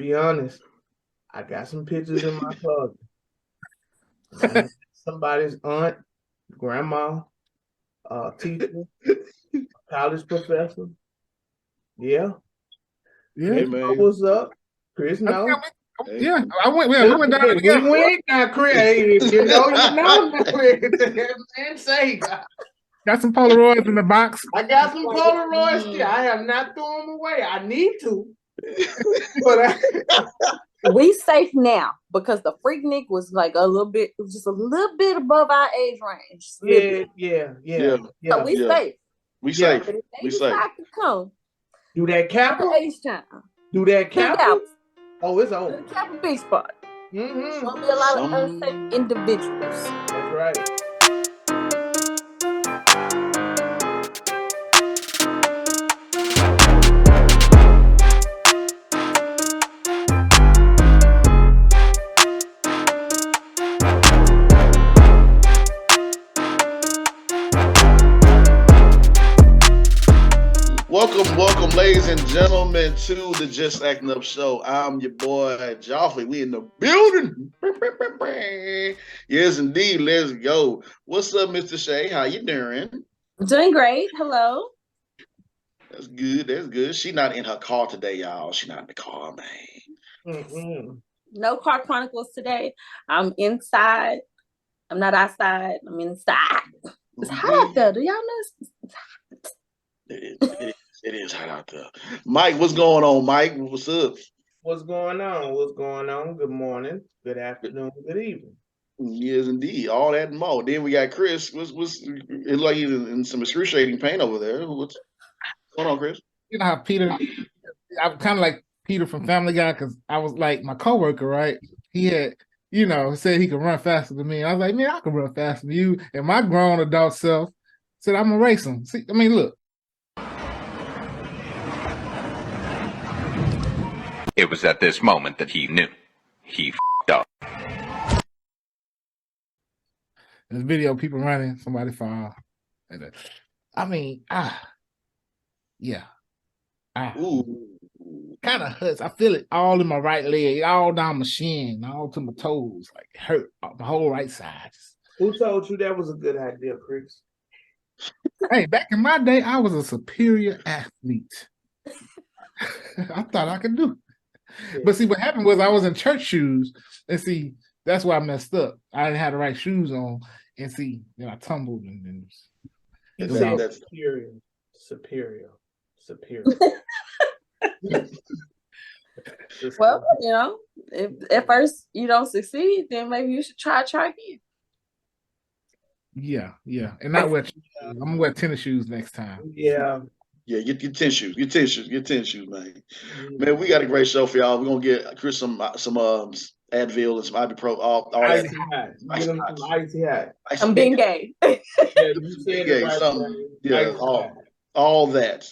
be honest, I got some pictures in my closet. Somebody's aunt, grandma, teacher, college professor. Yeah. Yeah, man. What's up? Chris, no. Yeah, we went down together. We went now, Chris. Hey, you know, man, say. Got some Polaroids in the box. I got some Polaroids still. I have not thrown them away. I need to. But we safe now because the Freaknik was like a little bit, just a little bit above our age range. Yeah. So we safe. We safe. But if they decide to come, do that Kappa? H-Town. Do that Kappa? Oh, it's over. The Kappa Beach spot. Mm-hmm. Gonna be a lot of unsafe individuals. That's right. Welcome, ladies and gentlemen, to the Just Acting Up Show. I'm your boy, Joffrey. We in the building. Yes, indeed. Let's go. What's up, Mr. Shay? How you doing? Doing great. Hello. That's good. She not in her car today, y'all. She not in the car, man. Mm-hmm. No car chronicles today. I'm inside. I'm not outside. I'm inside. It's hot out there. Do y'all know it's hot? It is hot out there. Mike, what's going on, Mike? What's up? What's going on? Good morning, good afternoon, good evening. Yes, indeed. All that and more. Then we got Chris. It's like he's in some excruciating pain over there. What's going on, Chris? You know how Peter, I'm kind of like Peter from Family Guy because I was like my coworker, right? He had, said he could run faster than me. I was like, man, I can run faster than you. And my grown adult self said, I'm going to race him. See, look. It was at this moment that he knew. He f***ed up. This video, people running, somebody fall. Yeah. Kind of hurts. I feel it all in my right leg, all down my shin, all to my toes. Like it hurt my whole right side. Who told you that was a good idea, Chris? Hey, back in my day, I was a superior athlete. I thought I could do it. But see, what happened was I was in church shoes, and see, that's why I messed up. I didn't have the right shoes on, and see, then I tumbled, and then that's superior. Well, if at first you don't succeed, then maybe you should try again. Yeah, and not wear. I'm gonna wear tennis shoes next time. Yeah, get tennis shoes. Get tennis shoes, man. Man, we got a great show for y'all. We're gonna get Chris some Advil and some ibuprofen. All icy hot. Icy hot. I'm being gay. You said it right, something. Yeah, all that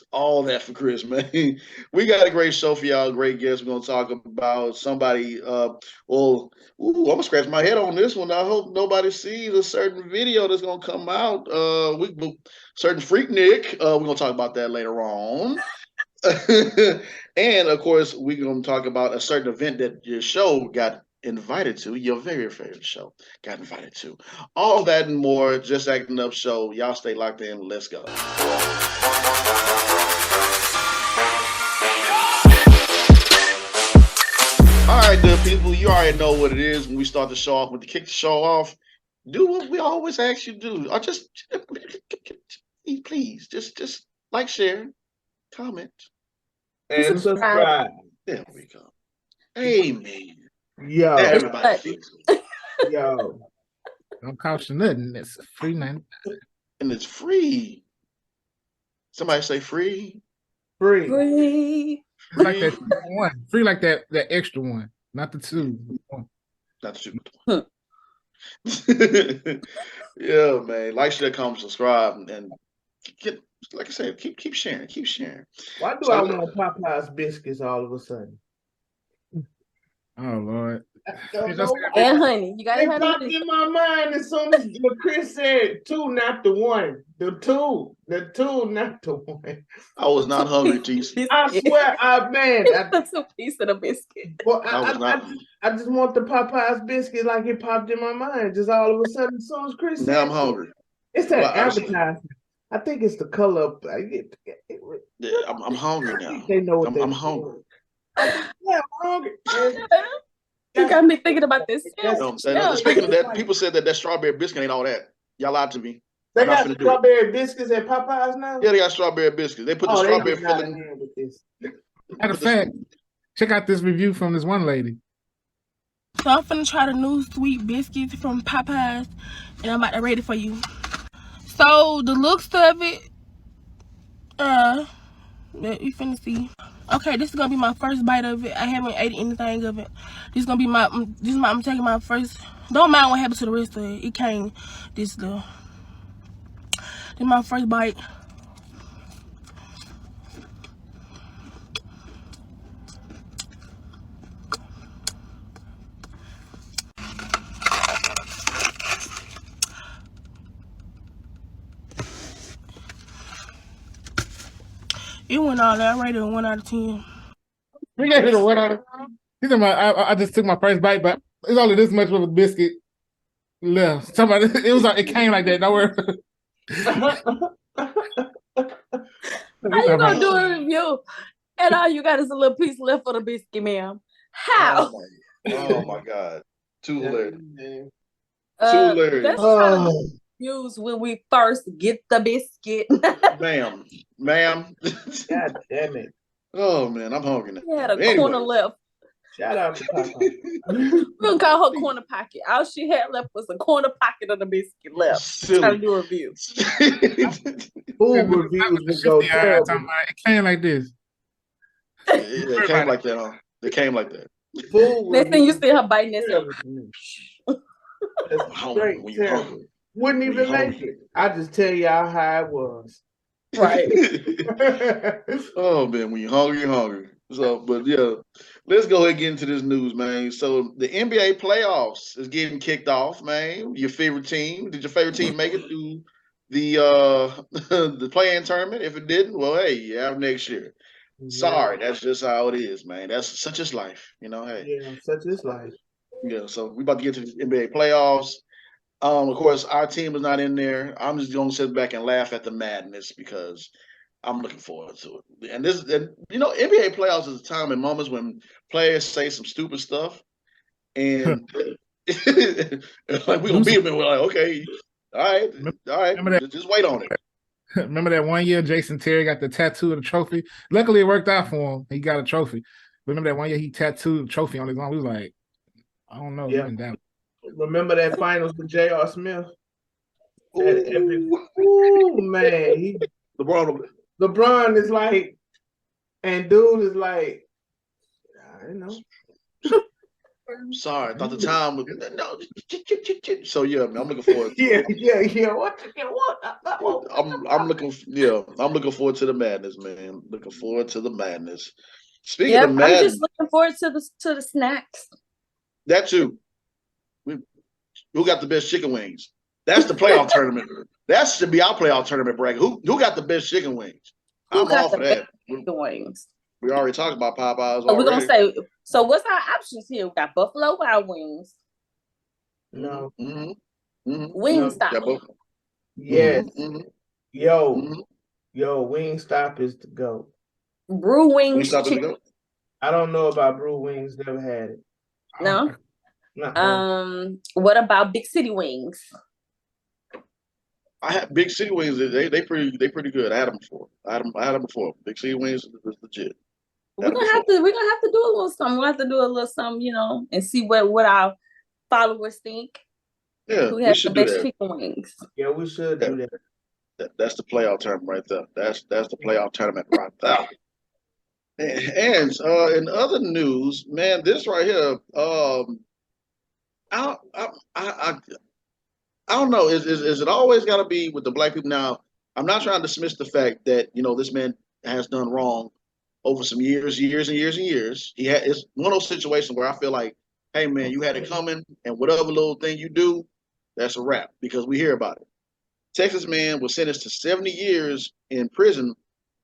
for Chris, man. We got a great show for y'all. Great guests. We're gonna talk about somebody. I'm gonna scratch my head on this one. I hope nobody sees a certain video that's gonna come out. Certain Freaknik. We're gonna talk about that later on. And of course, we're gonna talk about a certain event that your show got invited to. Your very favorite show got invited to. All that and more. Just Acting Up Show. Y'all stay locked in. Let's go. All right, good people. You already know what it is when we start the show off. When to kick the show off, do what we always ask you to do. Or just please, just like, share, comment, and subscribe. There we go. Amen. Yo, everybody. Yo, don't cost you nothing. It's free, man. And it's free. Somebody say free. Free. It's like that one. Free like that extra one, not the two. Not the two. Yeah, man. Like, share, comment, subscribe, and get. Like I said, keep sharing. Why do I want Popeye's biscuits all of a sudden? Oh Lord! Don't know why. And honey. You gotta It have popped honey. in my mind as soon as Chris said 2, not the 1. The 2, not the 1. I was not hungry, Tease. I swear, The 2 piece of the biscuit. well, I was not. I just want the Popeyes biscuit like it popped in my mind. Just all of a sudden, as soon as Chris said Now I'm hungry. it's that Well, advertisement. I think it's the color. Yeah, I'm hungry now. They know what I'm hungry. Yeah, I'm hungry. You got me thinking about this. You know what I'm saying? Speaking of that, people said that strawberry biscuit ain't all that. Y'all lied to me. They got strawberry biscuits at Popeyes now? Yeah, they got strawberry biscuits. They put the strawberry filling. With this. Matter of fact, check out this review from this one lady. So I'm finna try the new sweet biscuits from Popeyes, and I'm about to rate it for you. So the looks of it, you finna see. Okay, this is gonna be my first bite of it. I haven't ate anything of it. This is gonna be I'm taking my first. Don't mind what happened to the rest of it. It came this little. This is my first bite. It went all that. I rated it 1 out of 10. We gave it a 1 out of 10. I just took my first bite, but it's only this much of a biscuit left. Somebody, it came like that. Don't worry. How you gonna do a review and all you got is a little piece left for the biscuit, ma'am? How? Oh my God. Too hilarious. Man. Too hilarious. That's how to use when we first get the biscuit. Ma'am. God damn it. Oh man, I'm hungry now. We had a corner left. Shout out to Popeye. We're gonna call her corner pocket. All she had left was a corner pocket of the biscuit left. Silly. Trying to do a review. Food reviews would go terrible. It came like this. It came like that, huh? It came like that. Next thing you see her biting this up. Straight terrible. Wouldn't even make it. I just tell y'all how it was. Right. Oh man, when you're hungry, you're hungry. So, but yeah, let's go ahead and get into this news, man. So the NBA playoffs is getting kicked off, man. Your favorite team? Did your favorite team make it through the the play-in tournament? If it didn't, well, hey, you have next year. Yeah. Sorry, that's just how it is, man. That's such is life, you know. Hey, yeah, such is life. Yeah, so we about to get to the NBA playoffs. Of course, our team is not in there. I'm just gonna sit back and laugh at the madness because I'm looking forward to it. And NBA playoffs is a time and moments when players say some stupid stuff, and like we gonna beat them, and we're like, okay, all right, just wait on it. Remember that one year Jason Terry got the tattoo of the trophy? Luckily, it worked out for him. He got a trophy. Remember that one year he tattooed the trophy on his arm? We was like, I don't know. Yeah. Remember that finals with J.R. Smith? Ooh, man. LeBron is like, and dude is like, I know. Sorry, I thought the time was no. So yeah, man, I'm looking forward. Yeah. What? I'm looking forward to the madness, man. Looking forward to the madness. Speaking of madness, I'm just looking forward to the snacks. That too. Who got the best chicken wings? That's the playoff tournament. That should be our playoff tournament bracket. Who got the best chicken wings? I'm all for that. Chicken wings. We already talked about Popeyes. So we're gonna say. So what's our options here? We got Buffalo Wild Wings. No. Wingstop. No. Yes. Yo, Wingstop is the GOAT. Brew Wings. Wingstop is the GOAT. I don't know about Brew Wings. Never had it. No. What about Big City Wings? I had Big City Wings. They pretty good. I had them before. Big City Wings is legit. We're gonna have to do a little something. We'll have to do a little something, and see what our followers think. Yeah, who we has should the do best that. chicken wings? Yeah, we should do that. That's the playoff tournament right there. That's the playoff tournament right there. And in other news, man, this right here, I don't know. Is it always got to be with the black people? Now, I'm not trying to dismiss the fact that this man has done wrong over some years. It's one of those situations where I feel like hey man, you had it coming, and whatever little thing you do, that's a wrap because we hear about it. Texas man was sentenced to 70 years in prison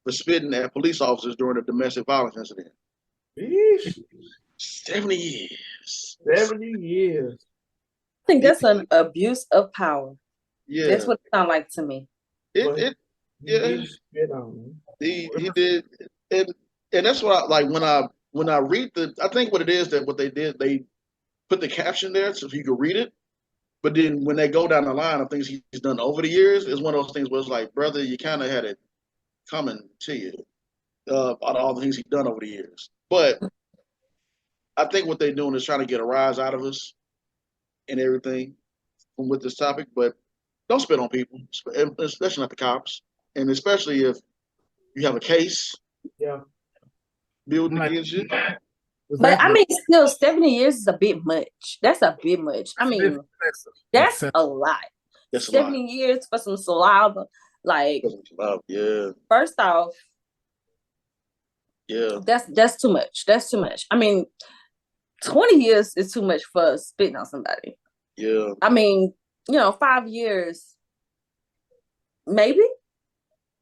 for spitting at police officers during a domestic violence incident. Yeesh. 70 years. 70 years. I think that's an abuse of power. Yeah. That's what it sounds like to me. Yeah. He spit on me. He did, and that's what I like when I read I think what it is that what they did, they put the caption there so you could read it. But then when they go down the line of things he's done over the years, it's one of those things where it's like, brother, you kind of had it coming to you out of all the things he's done over the years. But I think what they're doing is trying to get a rise out of us and everything with this topic. But don't spit on people, especially not the cops, and especially if you have a case. Yeah. Building against you. But I mean, still, 70 years is a bit much. That's a bit much. I mean, that's a lot. That's 70 years for some saliva. Like, yeah. First off, yeah, that's too much. That's too much. I mean, 20 years is too much for spitting on somebody. Yeah. I mean, 5 years, maybe.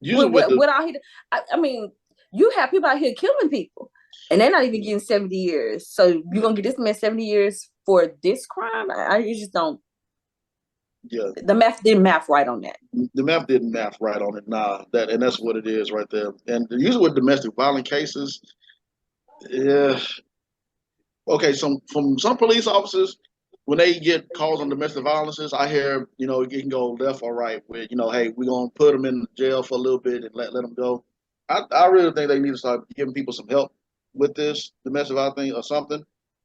What all he? I mean, you have people out here killing people, and they're not even getting 70 years. So you're gonna get this man 70 years for this crime? You just don't. Yeah. The math didn't math right on that. The math didn't math right on it. Nah, that's what it is right there. And usually with domestic violence cases, yeah. Okay, from some police officers, when they get calls on domestic violences, I hear, it can go left or right with, hey, we're going to put them in jail for a little bit and let them go. I really think they need to start giving people some help with this domestic violence thing or something.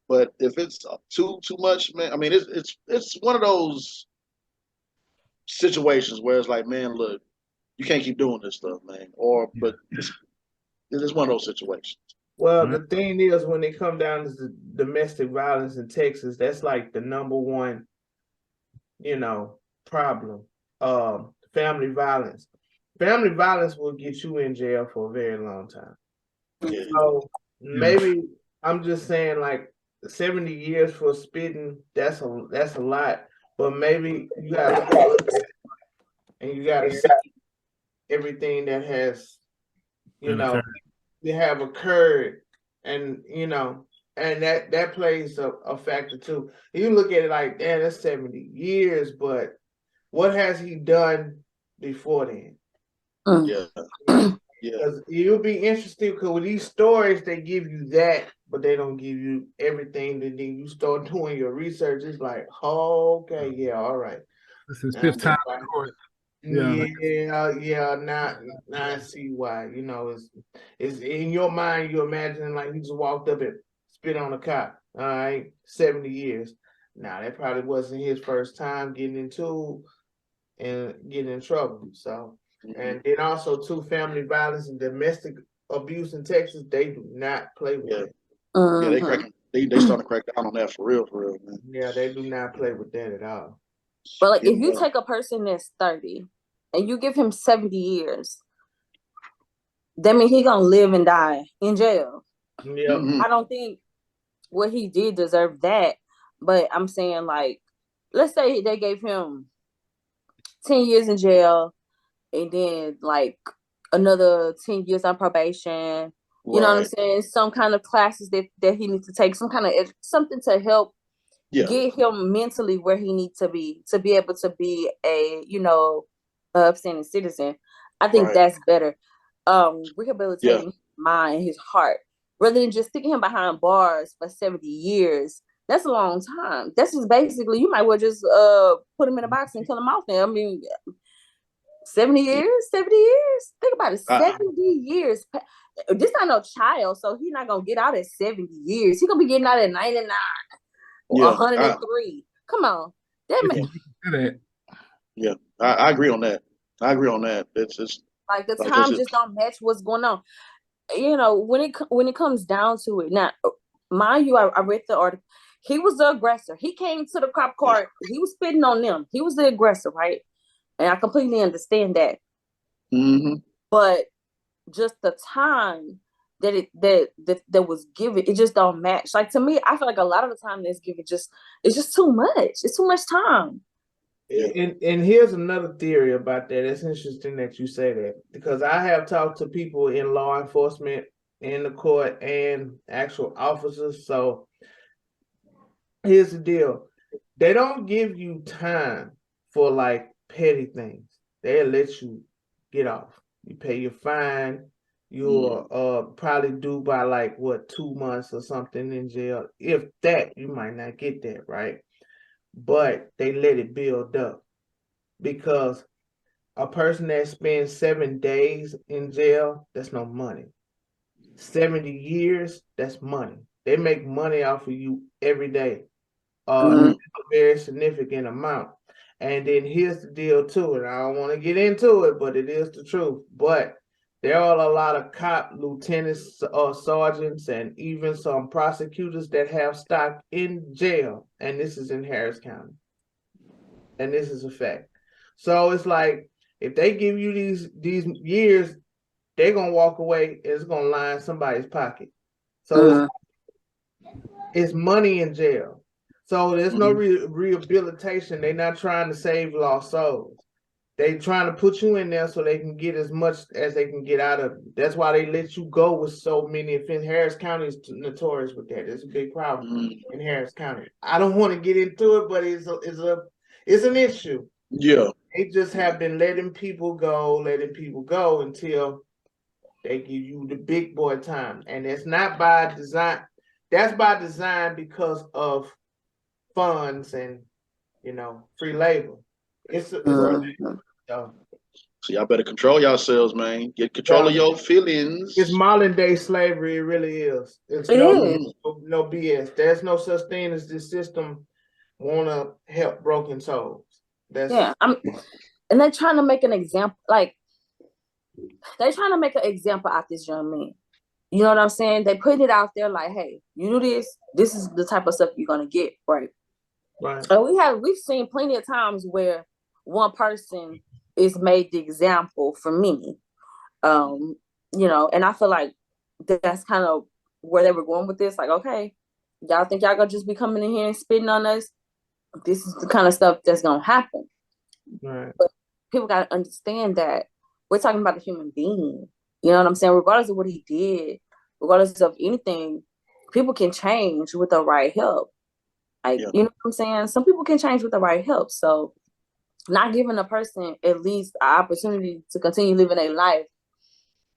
But if it's too much, man, I mean, it's one of those situations where it's like, man, look, you can't keep doing this stuff, man. But it's one of those situations. Well, the thing is, when they come down to the domestic violence in Texas, that's like the number one, problem. Family violence. Family violence will get you in jail for a very long time. Yeah. So maybe I'm just saying, like 70 years for spitting, that's a lot. But maybe you gotta look at it and you gotta see everything that has, have occurred, and and that plays a factor too. You look at it like, damn, that's 70 years, but what has he done before then? Yeah. Because you'll be interested, because with these stories they give you that, but they don't give you everything. Then you start doing your research, it's like, oh, okay, yeah, all right. This is fifth time in court. Yeah. Now I see why. It's in your mind. You imagine like he just walked up and spit on a cop. All right, 70 years. Now that probably wasn't his first time getting into and getting in trouble. So, and then also too, family violence and domestic abuse in Texas, they do not play with it. Yeah, they starting to crack down on that for real, man. Yeah, they do not play with that at all. But like, if you take a person that's 30 and you give him 70 years, that means he gonna live and die in jail. Yeah. I don't think what he did deserve that. But I'm saying, like, let's say they gave him 10 years in jail and then like another 10 years on probation. You know what I'm saying? Some kind of classes that he needs to take, some kind of something to help get him mentally where he needs to be able to be a upstanding citizen. I think that's better. Rehabilitating his mind, his heart, rather than just sticking him behind bars for 70 years. That's a long time. That's just basically, you might well just put him in a box and kill him off there. I mean, 70 years? Think about it. 70 years. This not no child, so he's not gonna get out at 70 years. He's gonna be getting out at 99 or 103. Come on. Yeah, I agree on that. It's like the time just don't match what's going on. When it comes down to it. Now, mind you, I read the article. He was the aggressor. He came to the cop car. He was spitting on them. He was the aggressor, right? And I completely understand that. Mm-hmm. But just the time, that was given, it just don't match. Like, to me, I feel like a lot of the time that's given it's just too much. It's too much time. And here's another theory about that. It's interesting that you say that, because I have talked to people in law enforcement, in the court, and actual officers. So here's the deal. They don't give you time for like petty things. They'll let you get off. You pay your fine. You'll probably do by like 2 months or something in jail. If that, you might not get that, right? But they let it build up, because a person that spends 7 days in jail, that's no money. 70 years, that's money. They make money off of you every day. A very significant amount. And then here's the deal too, and I don't want to get into it, but it is the truth. But there are a lot of cop lieutenants or sergeants and even some prosecutors that have stock in jail, and this is in Harris County. And this is a fact. So it's like, if they give you these years, they're gonna walk away and it's gonna line somebody's pocket. So it's money in jail. So there's no rehabilitation. They're not trying to save lost souls. They're trying to put you in there so they can get as much as they can get out of you. That's why they let you go with so many offenses. Harris County is notorious with that. It's a big problem in Harris County. I don't want to get into it, but it's an issue. Yeah. They just have been letting people go until they give you the big boy time. And it's not by design. That's by design because of funds and, free labor. It's so y'all better control yourselves, man. Get control of your feelings. It's modern day slavery. It really is. It's no BS. There's no such thing as this system want to help broken souls. And they're trying to make an example. Like, they're trying to make an example out this young man. You know what I'm saying? They put it out there like, hey, you do this. This is the type of stuff you're gonna get, right? Right. And we've seen plenty of times where one person is made the example for many. And I feel like that's kind of where they were going with this. Like, okay, y'all think y'all gonna just be coming in here and spitting on us? This is the kind of stuff that's gonna happen. Right. But people gotta understand that we're talking about a human being. You know what I'm saying? Regardless of what he did, regardless of anything, people can change with the right help. Like, you know what I'm saying? Some people can change with the right help. So not giving a person at least an opportunity to continue living a life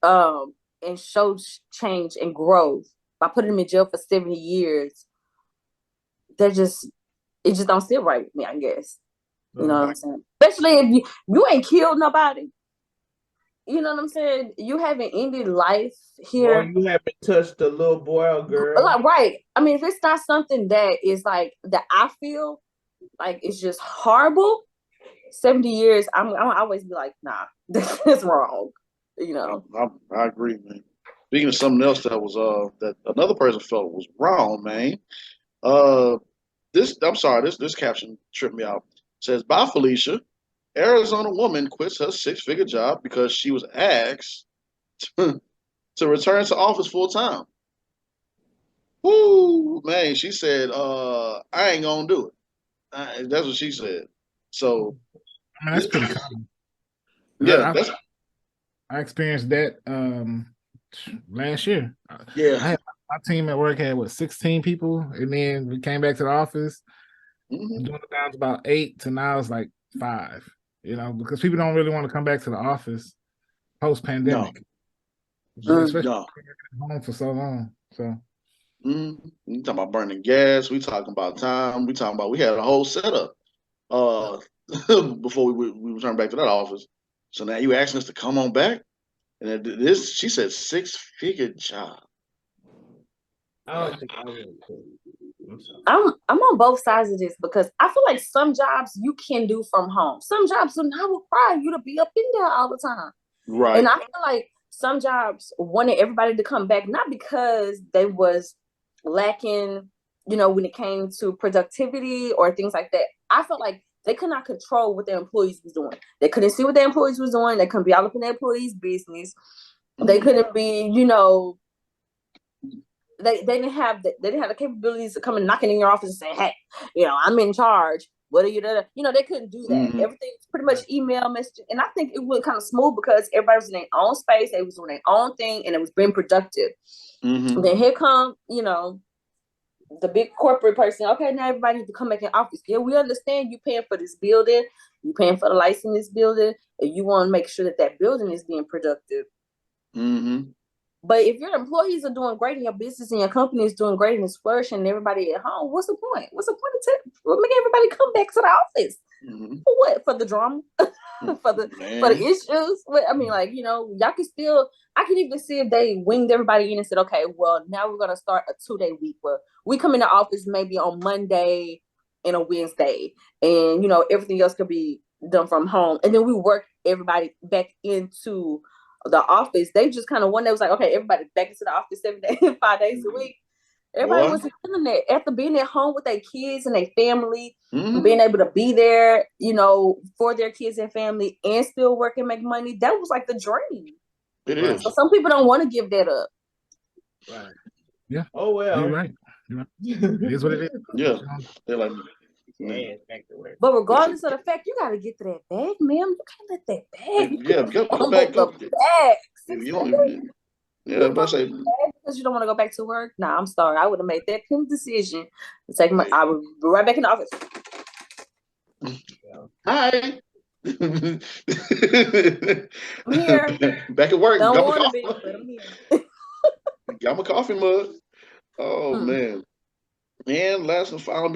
and show change and growth by putting them in jail for 70 years, it just don't sit right with me, I guess. You know what I'm saying? Especially if you ain't killed nobody. You know what I'm saying? You haven't ended life here. Or you haven't touched a little boy or girl. Like, right. I mean, if it's not something that is like, that I feel like it's just horrible, 70 years, I'm always be like, nah, that's wrong. I agree, man. Speaking of something else that was that another person felt was wrong, man. This caption tripped me out. It says, "Bye, Felicia. Arizona woman quits her 6-figure job because she was asked to return to office full time." Woo, man. She said, I ain't gonna do it. That's what she said. So I mean, that's pretty common. Yeah, I experienced that last year. Yeah. My team at work had 16 people, and then we came back to the office. Doing it down to about 8 to now it's like 5. Because people don't really want to come back to the office post pandemic. Especially home for so long. So we talking about burning gas, we talking about time, we talking about we had a whole setup before we returned back to that office. So now you asking us to come on back? And this, she said 6-figure job. I don't think I would. I'm on both sides of this because I feel like some jobs you can do from home. Some jobs do not require you to be up in there all the time. Right. And I feel like some jobs wanted everybody to come back, not because they was lacking, when it came to productivity or things like that. I felt like they could not control what their employees was doing. They couldn't see what their employees was doing. They couldn't be all up in their employees' business. They couldn't be, they didn't have the capabilities of coming knocking in your office and saying, hey, I'm in charge. What are you doing? They couldn't do that. Mm-hmm. Everything's pretty much email messaging. And I think it went kind of smooth because everybody was in their own space. They was doing their own thing and it was being productive. Mm-hmm. Then here come, the big corporate person. Okay, now everybody needs to come back in office. Yeah, we understand you paying for this building. You paying for the lights in this building. And you want to make sure that building is being productive. Mm-hmm. But if your employees are doing great and your business and your company is doing great and it's flourishing and everybody at home, what's the point? What's the point of making everybody come back to the office? Mm-hmm. For what? For the drama? for the issues? I mean, y'all can still, I can even see if they winged everybody in and said, okay, well, now we're going to start a 2-day week where we come into office maybe on Monday and a Wednesday and, everything else could be done from home. And then we work everybody back into the office. They just kind of one day was like, okay, everybody back into the office 7 days, 5 days a week. Everybody was feeling that after being at home with their kids and their family, being able to be there, for their kids and family and still work and make money. That was like the dream. It is. So some people don't want to give that up. Right. Yeah. Oh well. You're right. It is what it is. Yeah. They're like, but regardless of the fact, you gotta get to that bag, ma'am. You can't let that bag. Come back. Because you don't want to go back to work. Nah, I'm sorry. I would have made that decision to take I would be right back in the office. Hi. I'm here. Back at work. Don't want to be, but I'm here. Got my coffee mug. Oh man. And last and final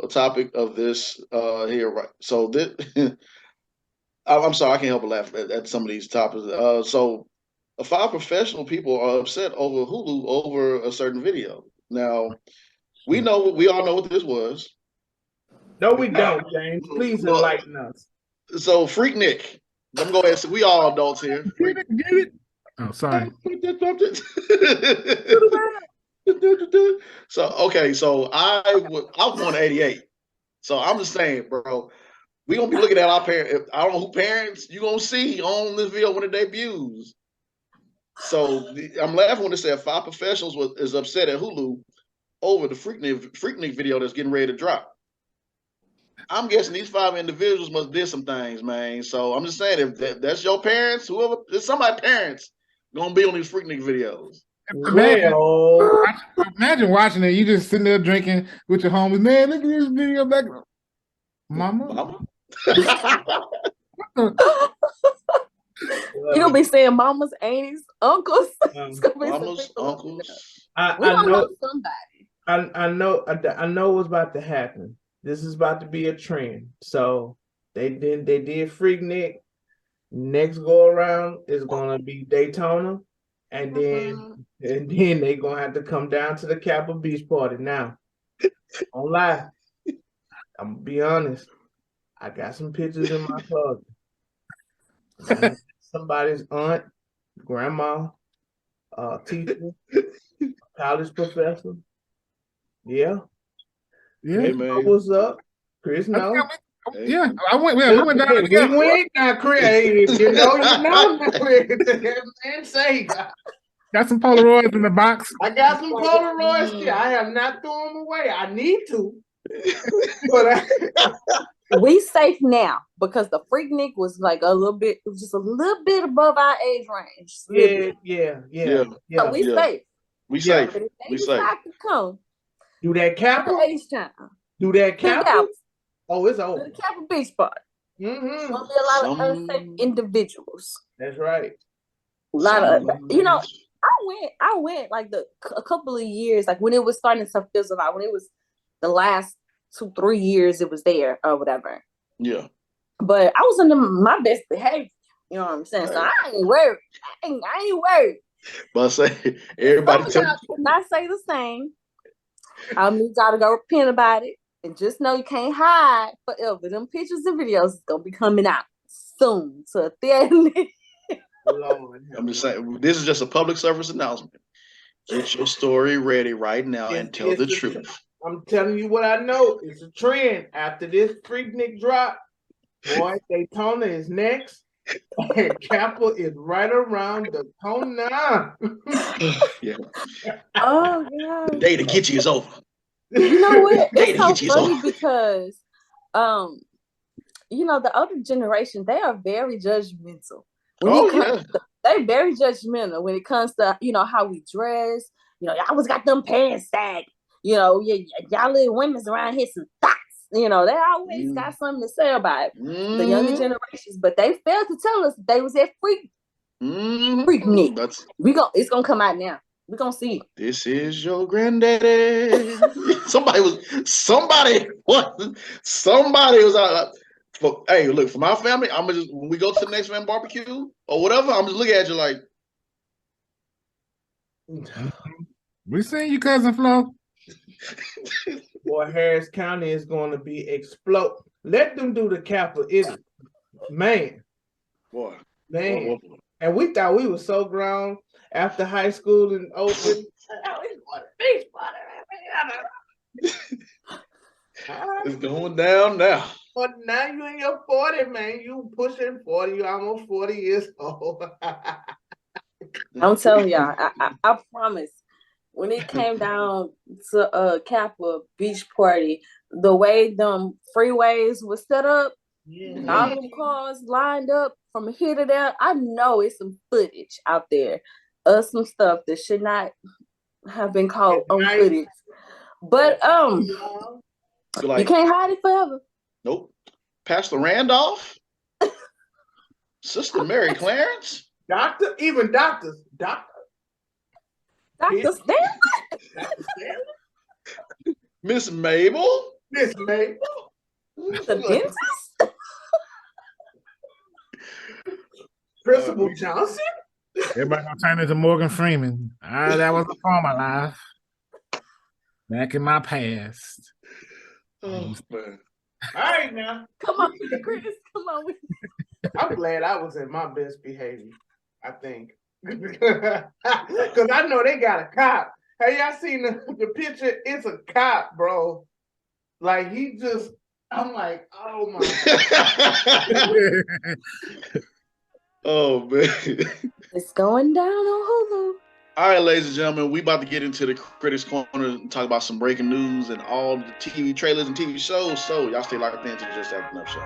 topic of this here, right? So this, I'm sorry, I can't help but laugh at some of these topics. So 5 professional people are upset over Hulu over a certain video. Now, we all know what this was. No, we don't, James. Please enlighten us. So Freaknik. I'm going to go ahead. We all adults here. Get it. Oh, sorry. So I was born in 88. So I'm just saying, bro, we gonna be looking at our parents. I don't know who parents you gonna see on this video when it debuts. So I'm laughing when they said 5 professionals is upset at Hulu over the Freaknik video that's getting ready to drop. I'm guessing these 5 individuals must did some things, man. So I'm just saying, if that's your parents, whoever, if somebody's parents gonna be on these Freaknik videos. Imagine watching it. You just sitting there drinking with your homies. Man, look at this video back. Mama? You gonna be saying mamas, aunties, uncles. Mamas, uncles. I know somebody. I know what's about to happen. This is about to be a trend. So they did Freaknik. Next go around is gonna be Daytona, and then they gonna have to come down to the Kappa Beach party. Now, don't lie. I'm gonna be honest. I got some pictures in my closet. Somebody's aunt, grandma, teacher, college professor. Yeah. Yeah, man. What's up? Chris knows. Yeah, we went down together. We went now, Chris. Hey, you know. Man, say got some Polaroids in the box. I got some Polaroids here. I have not thrown them away. I need to. But we safe now because the Freaknik was like a little bit, it was just a little bit above our age range. Yeah. So we safe. We safe. We safe. Come. Do that Kappa. Do that Kappa. Oh, it's over. The Kappa Beach party. Mm-hmm. There'll be a lot of unsafe individuals. That's right. A lot of, I went like a couple of years, like when it was starting to fizzle out, when it was the last 2-3 years it was there or whatever. Yeah. But I was under my best behavior. You know what I'm saying? So I ain't worried. I ain't worried. But I say everybody could not say the same. I need y'all to go repent about it. And just know you can't hide forever. Them pictures and videos is gonna be coming out soon to a theater. I'm just saying, this is just a public service announcement. Get your story ready right now and tell the truth. I'm telling you what I know. It's a trend. After this Freaknik drop, boy, Daytona is next. And Kappa is right around the corner. Yeah. Oh The God. day to get you is over. You know what? Day It's to so get you is funny over. because you know, the older generation, they are very judgmental. When Oh it comes yeah. they very judgmental when it comes to, you know, how we dress. You know, y'all always got them pants sagging. You know, y'all little women's around here some thoughts. You know, they always got something to say about it. The younger generations, but they failed to tell us they was at freak That's it's gonna come out now. We're gonna see. This is your granddaddy. Somebody was out. Hey, look, for my family, I'm gonna just when we go to the next man barbecue or whatever, I'm just looking at you like, We seen you, cousin Flo. Boy, Harris County is going to be explode. Let them do the Kappa. Man. boy. And we thought we were so grown after high school and open. It's going down now. But now you in your 40, man. You pushing 40. You almost 40 years old. I'm telling y'all, I promise. When it came down to Kappa beach party, the way them freeways were set up, all them cars lined up from here to there, I know it's some footage out there of some stuff that should not have been caught on footage. But you can't hide it forever. Nope. Pastor Randolph, Sister Mary Clarence, doctors. Dr. Stanley. Miss Mabel. The dentist. Principal Johnson. Everybody gonna turn into Morgan Freeman. That was a former life. Back in my past. Oh man. All right now. Come on, Chris. Come on with me. I'm glad I was in my best behavior, I think. Because I know they got a cop. Have y'all seen the picture? It's a cop, bro. Like I'm like, oh my God. Oh man. It's going down on Hulu. All right, ladies and gentlemen, we about to get into the Critics Corner and talk about some breaking news and all the TV trailers and TV shows. So y'all stay locked into the Just Acting Up Show.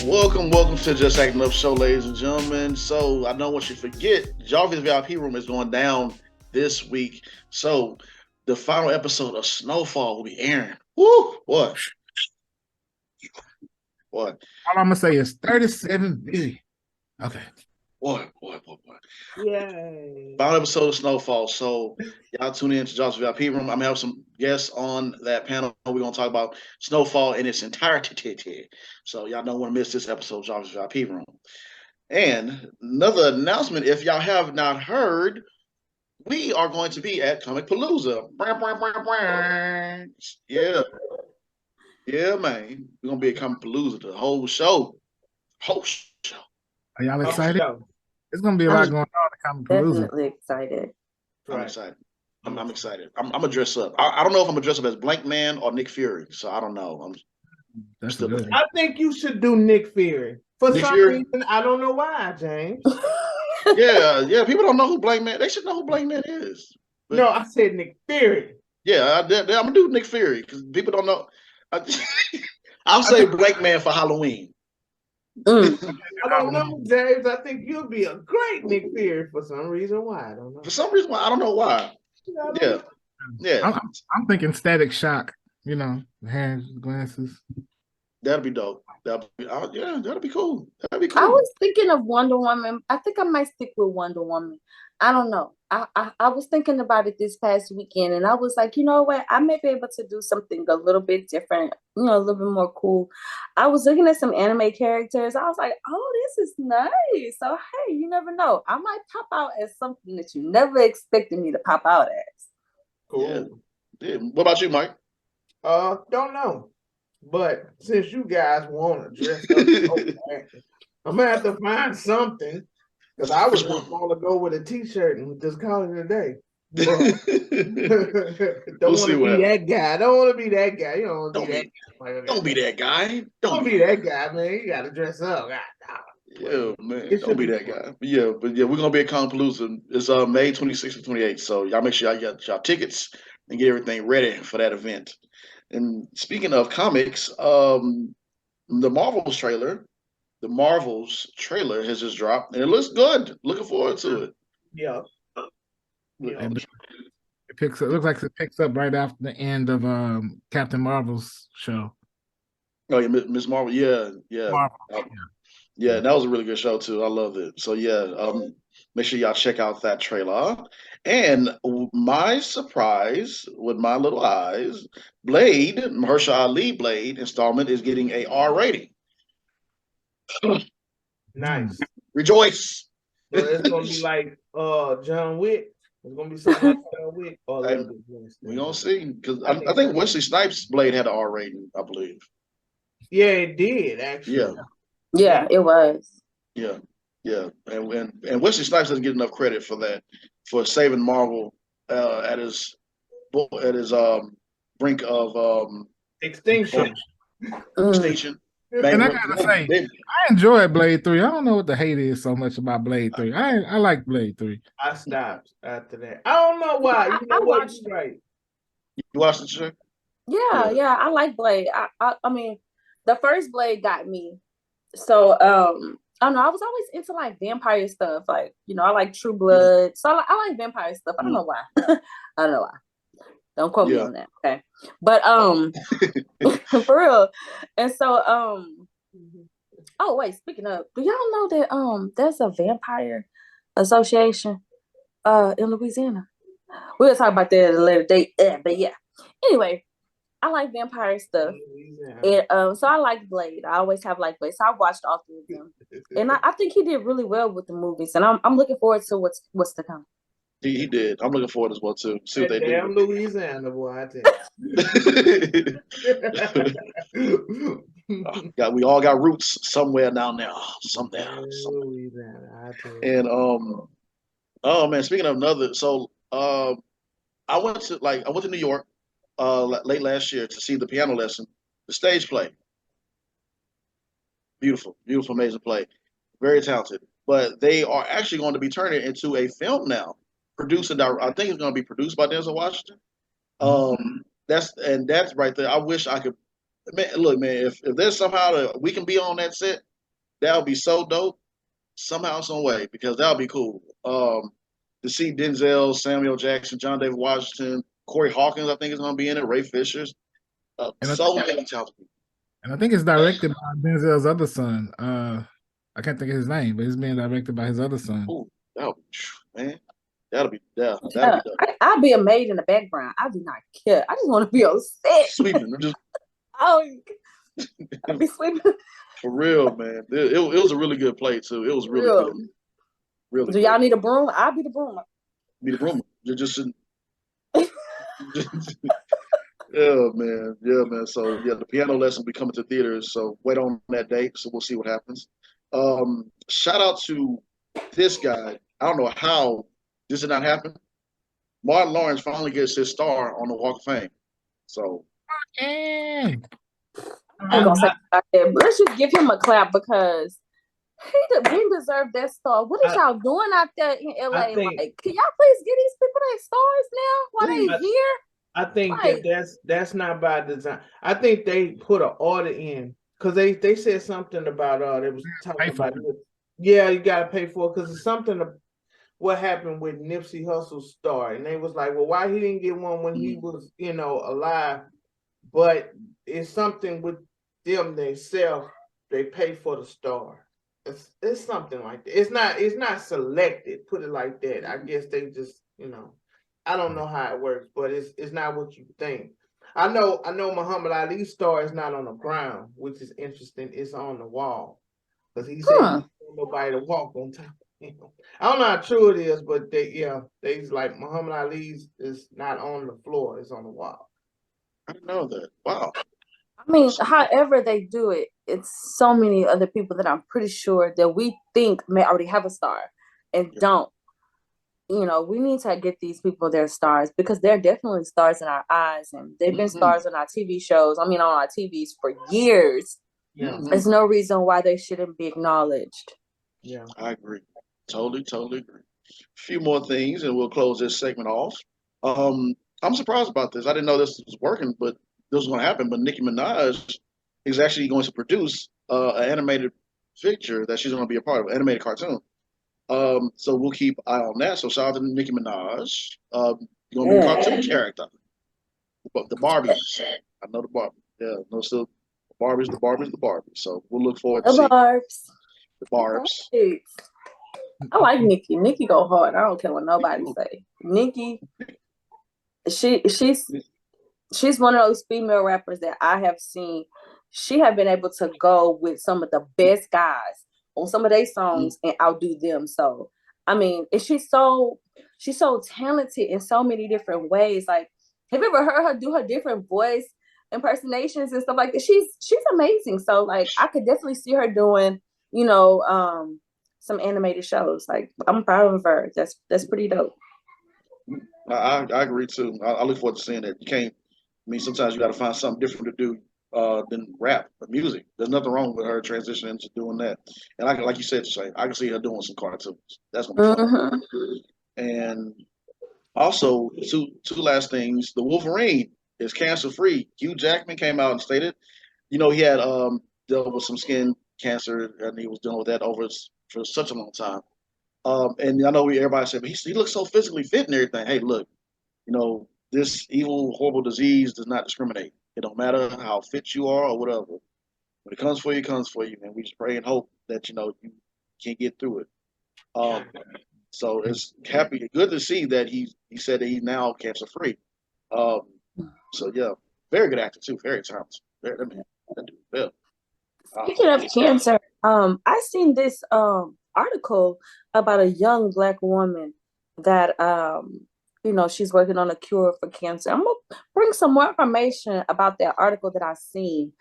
Welcome to Just Acting Up Show, ladies and gentlemen. So I don't want you to forget, Jarvis VIP Room is going down this week. So the final episode of Snowfall will be airing. Woo! What? All I'm gonna say is 37 billion. Okay. Boy. Yay. Final episode of Snowfall. So y'all tune in to Jarvis VIP Room. I'm gonna have some guests on that panel. We're gonna talk about Snowfall in its entirety. So y'all don't want to miss this episode of Jarvis VIP Room. And another announcement, if y'all have not heard, we are going to be at Comicpalooza. Yeah, man. We're going to be at Comicpalooza the whole show. Are y'all excited? It's going to be a lot going on at Comicpalooza. Definitely excited. I'm excited. I'm excited. I'm going to dress up. I don't know if I'm going to dress up as Blank Man or Nick Fury. So I don't know. I think you should do Nick Fury. For some reason, I don't know why, James. Yeah. People don't know who Blank Man. They should know who Blank Man is. But, no, I said Nick Fury. Yeah, I'm gonna do Nick Fury because people don't know. I'll say Blank Man for Halloween. I don't know, James. I think you'll be a great Nick Fury for some reason. Why? I don't know. For some reason, I don't know why. Yeah. I'm thinking Static Shock. You know, hair, glasses. That'll be dope. That'll be cool. That'll be cool. I was thinking of Wonder Woman. I think I might stick with Wonder Woman. I don't know. I was thinking about it this past weekend, and I was like, you know what? I may be able to do something a little bit different, a little bit more cool. I was looking at some anime characters. I was like, oh, this is nice. So, hey, you never know. I might pop out as something that you never expected me to pop out as. Cool. Yeah. What about you, Mike? Don't know. But since you guys want to dress up, I'm going to have to find something. Because I was just going to go with a t-shirt and just call it a day. Don't We'll want see to what be happens. that guy. Don't want to be that guy. You don't want to Don't be that be, guy. don't be that guy. Don't be that guy, man. You got to dress up. God, Yeah, man. it Don't should be that guy. But yeah, we're gonna be at Comicpalooza. It's May 26th and 28th. So y'all make sure y'all get y'all tickets and get everything ready for that event. And speaking of comics, the Marvels trailer has just dropped and it looks good. Looking forward to it. Yeah. And it picks up. Looks like it picks up right after the end of Captain Marvel's show. Oh yeah, Miss Marvel. Yeah. Marvel. Yeah, that was a really good show too. I loved it. So yeah, make sure y'all check out that trailer. And my surprise with my little eyes, Bllade, Mahershala Ali Bllade installment is getting a R rating. Nice. Rejoice. So it's gonna be like John Wick. It's gonna be something like John Wick or a little bit worse. We're gonna see. Because I think Wesley Snipes' Blade had an R rating, I believe. Yeah, it did actually. Yeah, it was. Yeah. And Wesley Snipes doesn't get enough credit for that, for saving Marvel at his brink of extinction. And I gotta say, I enjoyed Bllade 3. I don't know what the hate is so much about Bllade 3. I like Bllade 3. I stopped after that. I don't know why. You know what? Right. You watched the show? Yeah. I like Bllade. I mean, the first Bllade got me. So I don't know. I was always into like vampire stuff. Like, you know, I like True Blood. So I like vampire stuff. I don't know why. I don't know why. Don't quote me on that. Okay. But for real. And so oh wait, speaking of, do y'all know that there's a vampire association in Louisiana? We'll talk about that at a later date. But yeah. Anyway, I like vampire stuff. And so I like Bllade. I always have liked Bllade. So I watched all three of them. And I think he did really well with the movies. And I'm looking forward to what's to come. He did. I'm looking forward as well too. See what they damn do. Louisiana, boy, I tell you. We all got roots somewhere down there. Somewhere. Louisiana, I tell you. And oh man, speaking of another, so I went to New York late last year to see the piano lesson, the stage play. Beautiful, amazing play. Very talented. But they are actually going to be turning it into a film now. I think it's going to be produced by Denzel Washington. That's right there. I wish I could. Man, look, man, if there's somehow that we can be on that set, that would be so dope. Somehow, some way, because that would be cool. To see Denzel, Samuel Jackson, John David Washington, Corey Hawkins, I think is going to be in it. Ray Fisher's, so many talented people. And I think it's directed by Denzel's other son. I can't think of his name, but it's being directed by his other son. Ooh, that'll be dope. I'll be a maid in the background. I do not care. I just want to be on set. Sweeping. I'll be sweeping. For real, man. It was a really good play too. It was really good. Really. Do y'all need a broom? I'll be the broom. Be the broom. You just shouldn't. Yeah, man. So yeah, the piano lesson will be coming to theaters. So wait on that date. So we'll see what happens. Shout out to this guy. I don't know how this did not happen. Martin Lawrence finally gets his star on the Walk of Fame. So I'm gonna say about that, but let's just give him a clap because he deserved that star. What is y'all doing out there in LA? Can y'all please get these people their stars now while they here? I think that's not by design. I think they put an order in because they said something about they was talking about it. Yeah, you gotta pay for it because it's something what happened with Nipsey Hussle's star, and they was like, well, why he didn't get one when he was alive? But it's something with them themselves. They pay for the star. It's something like that. It's not selected. Put it like that. I guess they just I don't know how it works, but it's not what you think. I know Muhammad Ali's star is not on the ground, which is interesting. It's on the wall because he said he don't want nobody to walk on top of him. I don't know how true it is, but they's like Muhammad Ali's is not on the floor; it's on the wall. I didn't know that. Wow. I mean, however they do it, it's so many other people that I'm pretty sure that we think may already have a star and don't. you know, we need to get these people their stars, because they're definitely stars in our eyes, and they've been stars on our TV shows. I mean, on our TVs for years. Yeah. There's no reason why they shouldn't be acknowledged. Yeah. I agree. Totally agree. A few more things and we'll close this segment off. I'm surprised about this. I didn't know this was working, but this was going to happen. But Nicki Minaj is actually going to produce an animated feature that she's going to be a part of, an animated cartoon. So we'll keep an eye on that. So shout out to Nicki Minaj. You're going to be a cartoon character. But the Barbies. I know the Barbie. Yeah, no, still the Barbies. So we'll look forward to the Barbs. The Barbs. I like Nicki. Nicki go hard. I don't care what nobody say. Nicki, she's one of those female rappers that I have seen. She have been able to go with some of the best guys on some of their songs and outdo them. So I mean, she's so talented in so many different ways. Like, have you ever heard her do her different voice impersonations and stuff like that? She's amazing. So like, I could definitely see her doing, you know, some animated shows. Like, I'm proud of her. That's pretty dope. I agree too. I look forward to seeing that. You can't. I mean, sometimes you got to find something different to do than rap or music. There's nothing wrong with her transitioning into doing that. And like you said, I can see her doing some cartoons. That's gonna be fun. And also, two last things. The Wolverine is cancer free. Hugh Jackman came out and stated, you know, he had dealt with some skin cancer and he was dealing with that for such a long time. And I know everybody said, but he looks so physically fit and everything. Hey, look, you know, this evil, horrible disease does not discriminate. It don't matter how fit you are or whatever. When it comes for you, it comes for you, man. We just pray and hope that, you know, you can get through it. So it's good to see that he said that he's now cancer free. So yeah, very good actor too, very talented. Speaking of cancer, I seen this article about a young Black woman that you know, she's working on a cure for cancer. I'm gonna bring some more information about that article that I seen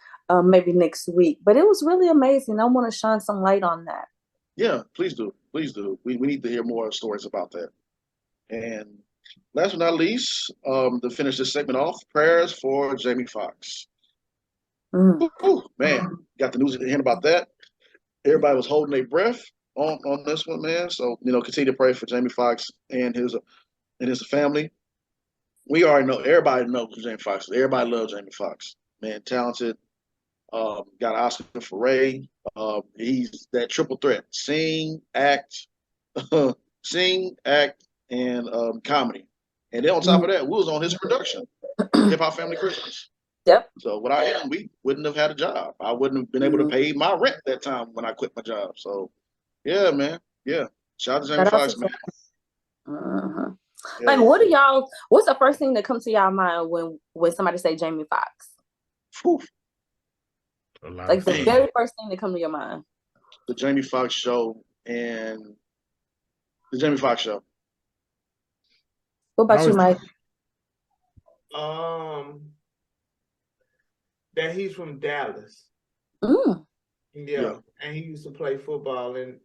maybe next week. But it was really amazing. I want to shine some light on that. Yeah, please do. We need to hear more stories about that. And last but not least, to finish this segment off, prayers for Jamie Foxx. Ooh, man, got the news at the end about that. Everybody was holding their breath on this one, man. So, you know, continue to pray for Jamie Foxx and his family. We already know, everybody knows who Jamie Foxx is. Everybody loves Jamie Foxx. Man, talented. Got an Oscar for Ray. He's that triple threat: sing, act, and comedy. And then on top of that, we was on his production, Hip Hop Family Christmas. Yep. So without him, we wouldn't have had a job. I wouldn't have been able to pay my rent that time when I quit my job. So, yeah, man. Yeah. Shout out to Jamie Foxx, man. Yeah. Like, what's the first thing that comes to y'all mind when somebody say Jamie Foxx? Like the very first thing that comes to your mind. The Jamie Foxx show and the Jamie Foxx show. What about you, Mike? That he's from Dallas. Yeah, and he used to play football in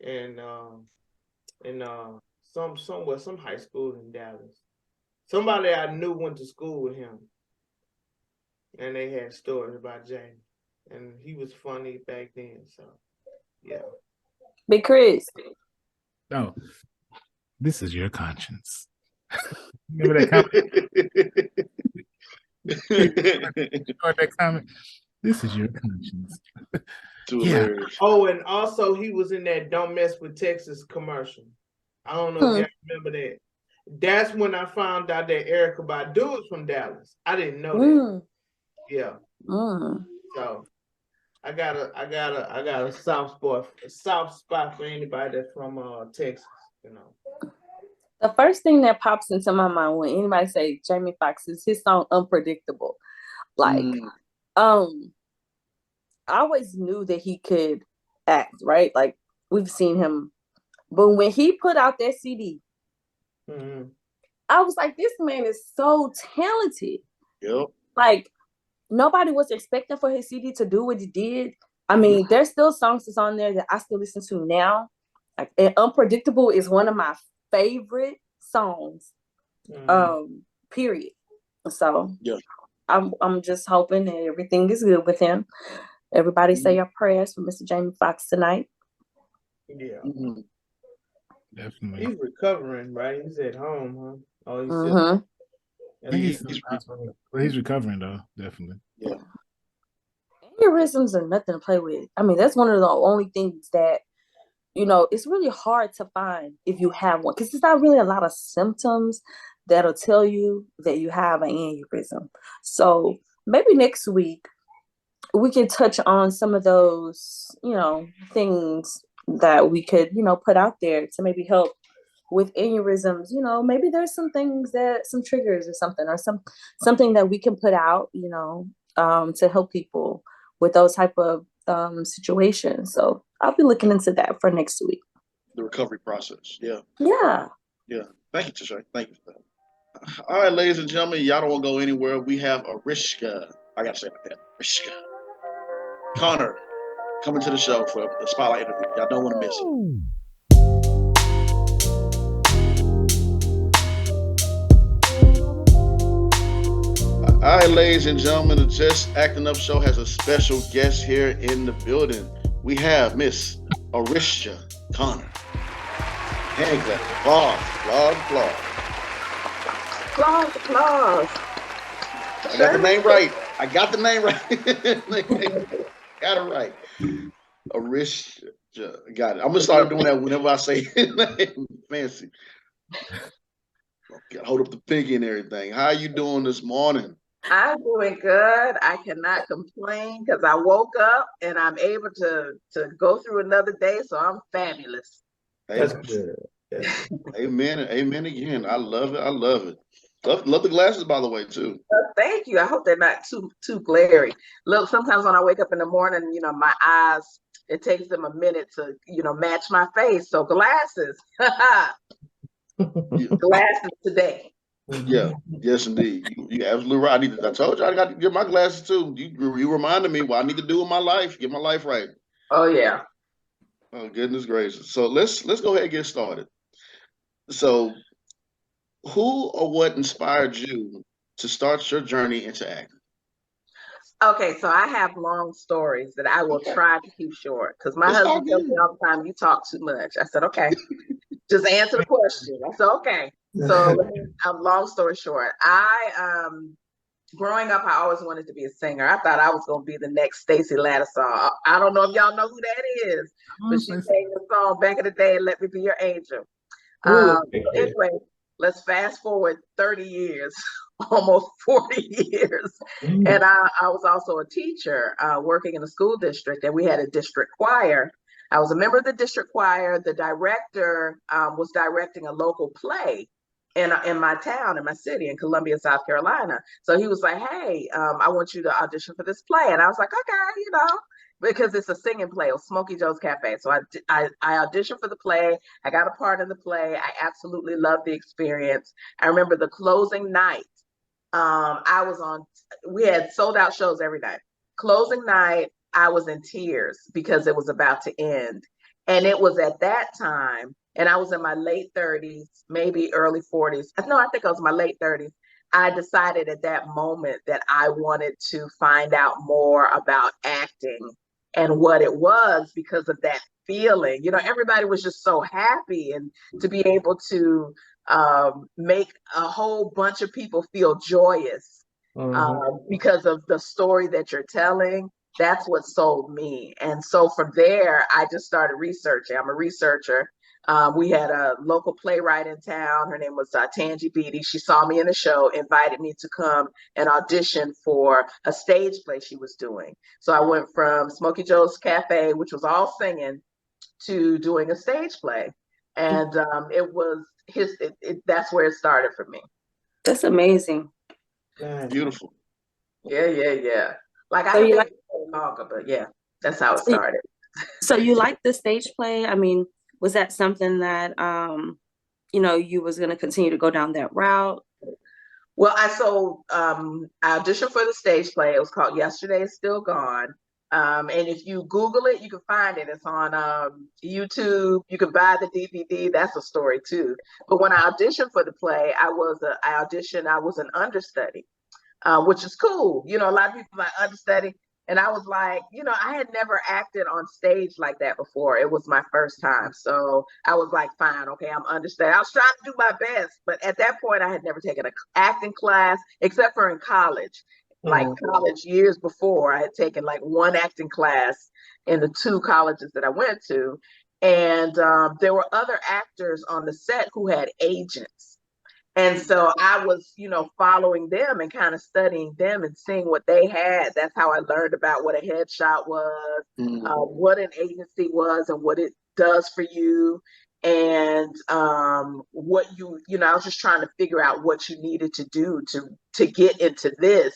some high school in Dallas. Somebody I knew went to school with him, and they had stories about Jamie, and he was funny back then. So, yeah. Big Chris. Oh, this is your conscience. Remember that comment? That comment? This is your conscience. Yeah. Oh, and also he was in that "Don't Mess with Texas" commercial. I don't know if y'all remember that. That's when I found out that Erykah Badu is from Dallas. I didn't know that. Yeah. So I got a soft spot for anybody that's from Texas, you know. The first thing that pops into my mind when anybody say Jamie Foxx is his song "Unpredictable." Like, I always knew that he could act, right? Like, we've seen him. But when he put out that CD, I was like, this man is so talented. Yep. Like, nobody was expecting for his CD to do what he did. I mean, there's still songs that's on there that I still listen to now. Like, and "Unpredictable" is one of my favorite songs. Mm. Period. So Yeah. I'm just hoping that everything is good with him. Everybody say your prayers for Mr. Jamie Foxx tonight. Yeah. Mm-hmm. Definitely. He's recovering, right? He's at home, huh? Oh, he's Mm-hmm. I think he's hospital. he's recovering though, definitely. Yeah. Aneurysms are nothing to play with. I mean, that's one of the only things that, it's really hard to find if you have one, because it's not really a lot of symptoms that'll tell you that you have an aneurysm. So maybe next week we can touch on some of those, things that we could, put out there to maybe help with aneurysms. Maybe there's some triggers or something that we can put out, to help people with those type of situations. So I'll be looking into that for next week. The recovery process. Yeah. Yeah. Yeah. Thank you, Tisha. Thank you for that. All right, ladies and gentlemen, y'all don't want to go anywhere. We have Arischa. I got to say it like that. Arischa Connor coming to the show for the spotlight interview. Y'all don't want to miss it. All right, ladies and gentlemen, the Just Acting Up Show has a special guest here in the building. We have Miss Arischa Connor. Hand clap. Applause. I got the name right. Got it right. Arischa. Got it. I'm going to start doing that whenever I say it. Fancy. Okay, hold up the pinky and everything. How are you doing this morning? I'm doing good. I cannot complain because I woke up and I'm able to go through another day, so I'm fabulous. That's good. Yeah. Amen again. I love it. Love the glasses, by the way, too. Thank you. I hope they're not too glary. Look, sometimes when I wake up in the morning, my eyes, it takes them a minute to, match my face. So glasses. Glasses today. Yeah, yes, indeed. You absolutely right. I told you I got to get my glasses too. You reminded me what I need to do in my life. Get my life right. Oh yeah. Oh goodness gracious. So let's go ahead and get started. So, who or what inspired you to start your journey into acting? Okay, so I have long stories that I will try to keep short because my husband tells me all the time, "You talk too much." I said, "Okay, just answer the question." I said, "Okay." So, long story short, growing up, I always wanted to be a singer. I thought I was going to be the next Stacey Lattisaw. I don't know if y'all know who that is, but she sang the song back in the day, "Let Me Be Your Angel." Anyway, let's fast forward 30 years, almost 40 years. And I was also a teacher working in a school district, and we had a district choir. I was a member of the district choir. The director was directing a local play in my town, in my city, in Columbia, South Carolina. So he was like, "Hey, I want you to audition for this play." And I was like, "Okay, because it's a singing play. It was Smokey Joe's Cafe." So I auditioned for the play. I got a part in the play. I absolutely loved the experience. I remember the closing night. We had sold out shows every night. Closing night, I was in tears because it was about to end. And it was at that time, and I was in my late 30s, maybe early 40s. No, I think I was in my late 30s. I decided at that moment that I wanted to find out more about acting and what it was because of that feeling. Everybody was just so happy, and to be able to make a whole bunch of people feel joyous because of the story that you're telling. That's what sold me. And so from there, I just started researching. I'm a researcher. We had a local playwright in town. Her name was Tangi Beatty. She saw me in the show, invited me to come and audition for a stage play she was doing. So I went from Smokey Joe's Cafe, which was all singing, to doing a stage play. And it was that's where it started for me. That's amazing. Beautiful. Yeah. Like I think longer, but yeah, that's how it started. So you like the stage play? I mean, was that something that you was going to continue to go down that route? Well, I auditioned for the stage play. It was called Yesterday Is Still Gone. And if you Google it, you can find it. It's on YouTube. You can buy the DVD. That's a story too. But when I auditioned for the play, I was an understudy, which is cool. You know, a lot of people like understudy. And I was like, you know, I had never acted on stage like that before. It was my first time. So I was like, fine, okay, I'm understudy. I was trying to do my best. But at that point, I had never taken an acting class, except for in college. Like college years before, I had taken like one acting class in the 2 colleges that I went to. And there were other actors on the set who had agents. And so I was, you know, following them and kind of studying them and seeing what they had. That's how I learned about what a headshot was, what an agency was, and what it does for you. And what you know, I was just trying to figure out what you needed to do to get into this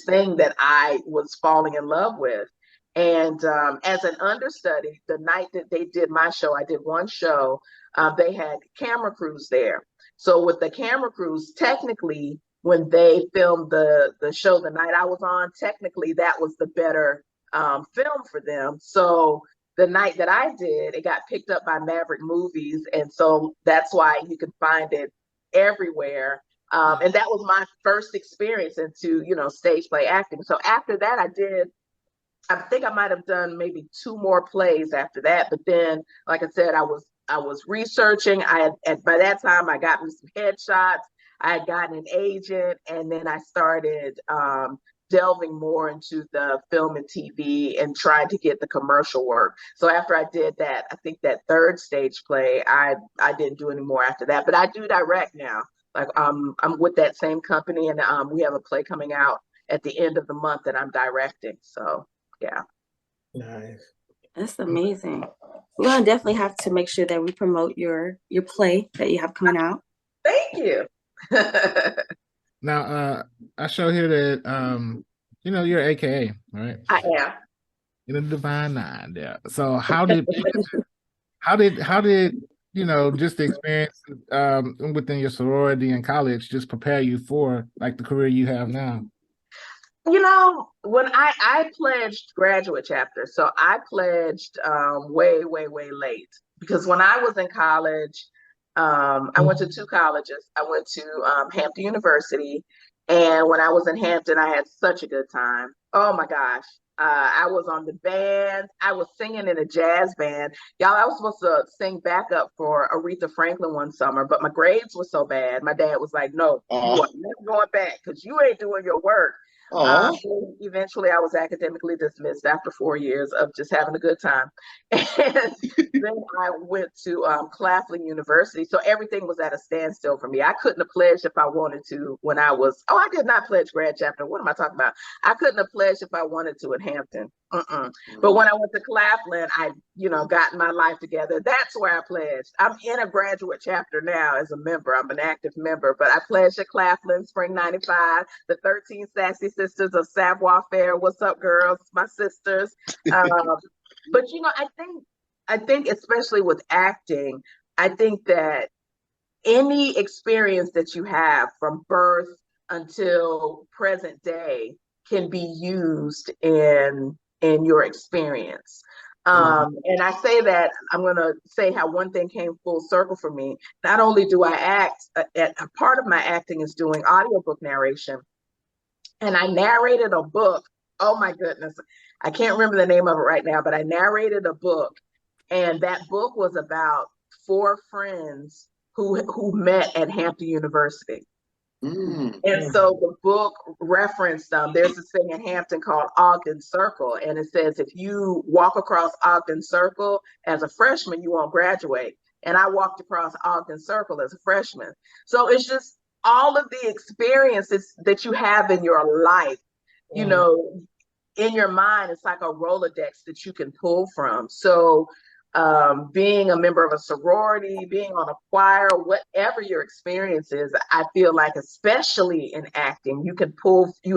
thing that I was falling in love with. And as an understudy, the night that they did my show, I did one show, they had camera crews there. So with the camera crews, technically, when they filmed the show the night I was on, technically that was the better film for them. So the night that I did, it got picked up by Maverick Movies. And so that's why you can find it everywhere. And that was my first experience into, you know, stage play acting. So after that, I think I might have done maybe 2 more plays after that. But then, like I said, I was researching. By that time I got me some headshots. I had gotten an agent, and then I started delving more into the film and TV and trying to get the commercial work. So after I did that, I think that 3rd stage play, I didn't do any more after that. But I do direct now. Like I'm with that same company, and we have a play coming out at the end of the month that I'm directing. So yeah. Nice. That's amazing. We're gonna definitely have to make sure that we promote your play that you have coming out. Thank you. Now, I show here that you know, you're AKA, right? I am. You're the Divine Nine, yeah. So how did you know, just the experience within your sorority in college just prepare you for like the career you have now? You know, when I pledged graduate chapter, so I pledged way late, because when I was in college, I went to 2 colleges. I went to Hampton University, and when I was in Hampton, I had such a good time. Oh my gosh. I was on the band. I was singing in a jazz band. Y'all, I was supposed to sing backup for Aretha Franklin one summer, but my grades were so bad. My dad was like, no, you are never going back because you ain't doing your work. Eventually, I was academically dismissed after 4 years of just having a good time. And then I went to Claflin University. So everything was at a standstill for me. I couldn't have pledged if I wanted to when I was, I did not pledge grad chapter. What am I talking about? I couldn't have pledged if I wanted to in Hampton. But when I went to Claflin, I, you know, got my life together. That's where I pledged. I'm in a graduate chapter now as a member. I'm an active member, but I pledged at Claflin spring '95, the 13 Sassy Sisters of Savoir Faire. What's up, girls? My sisters. But you know, I think especially with acting, I think that any experience that you have from birth until present day can be used in your experience. And I say that, I'm going to say how one thing came full circle for me. Not only do I act, a part of my acting is doing audiobook narration. And I narrated a book. Oh my goodness. I can't remember the name of it right now, but I narrated a book. And that book was about 4 friends who met at Hampton University. And so the book referenced, there's this thing in Hampton called Ogden Circle. And it says, if you walk across Ogden Circle as a freshman, you won't graduate. And I walked across Ogden Circle as a freshman. So it's just all of the experiences that you have in your life, you know, in your mind, it's like a Rolodex that you can pull from. So being a member of a sorority, being on a choir, whatever your experience is, I feel like, especially in acting, you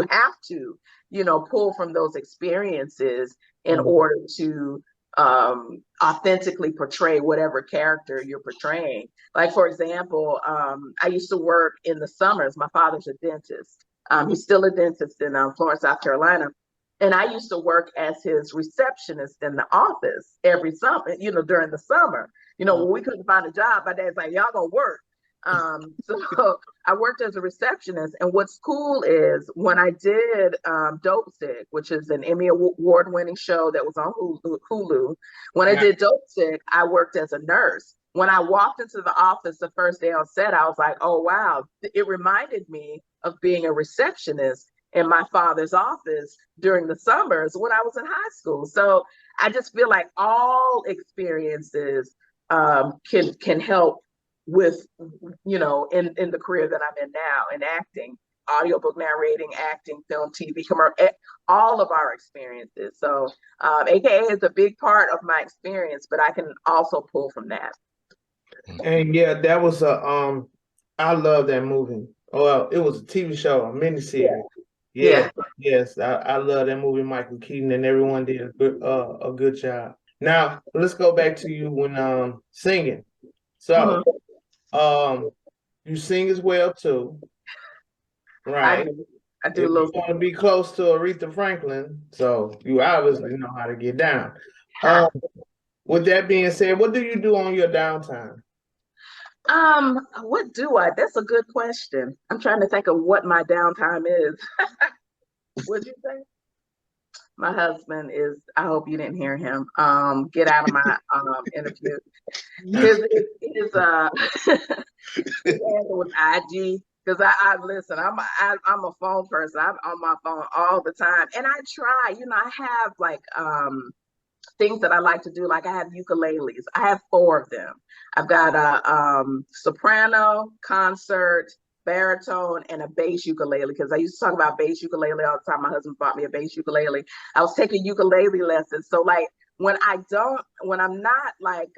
have to, you know, pull from those experiences in order to authentically portray whatever character you're portraying. Like, for example, I used to work in the summers. My father's a dentist. He's still a dentist in Florence, South Carolina. And I used to work as his receptionist in the office every summer, during the summer. When we couldn't find a job, my dad's like, y'all gonna work. So I worked as a receptionist. And what's cool is when I did Dope Sick, which is an Emmy Award-winning show that was on Hulu. When I did Dope Sick, I worked as a nurse. When I walked into the office the first day on set, I was like, oh, wow. It reminded me of being a receptionist in my father's office during the summers when I was in high school. So I just feel like all experiences can help with, in the career that I'm in now, in acting, audiobook narrating, acting, film, TV, commercial, all of our experiences. So AKA is a big part of my experience, but I can also pull from that. And yeah, that was I love that movie. Well, it was a TV show, a miniseries. Yeah. Yes, I love that movie. Michael Keaton and everyone did a good job. Now let's go back to you when singing. So you sing as well too, right? I do if a little. You want to be close to Aretha Franklin, so you obviously know how to get down. With that being said, what do you do on your downtime? What do I? That's a good question. I'm trying to think of what my downtime is. What'd you say? My husband is, I hope you didn't hear him. Get out of my interview. His handle was IG. Because I listen, I'm a phone person. I'm on my phone all the time. And I try, I have like things that I like to do. Like I have ukuleles. I have 4 of them. I've got a soprano, concert, baritone, and a bass ukulele, because I used to talk about bass ukulele all the time. My husband bought me a bass ukulele. I was taking ukulele lessons. So like when I'm not like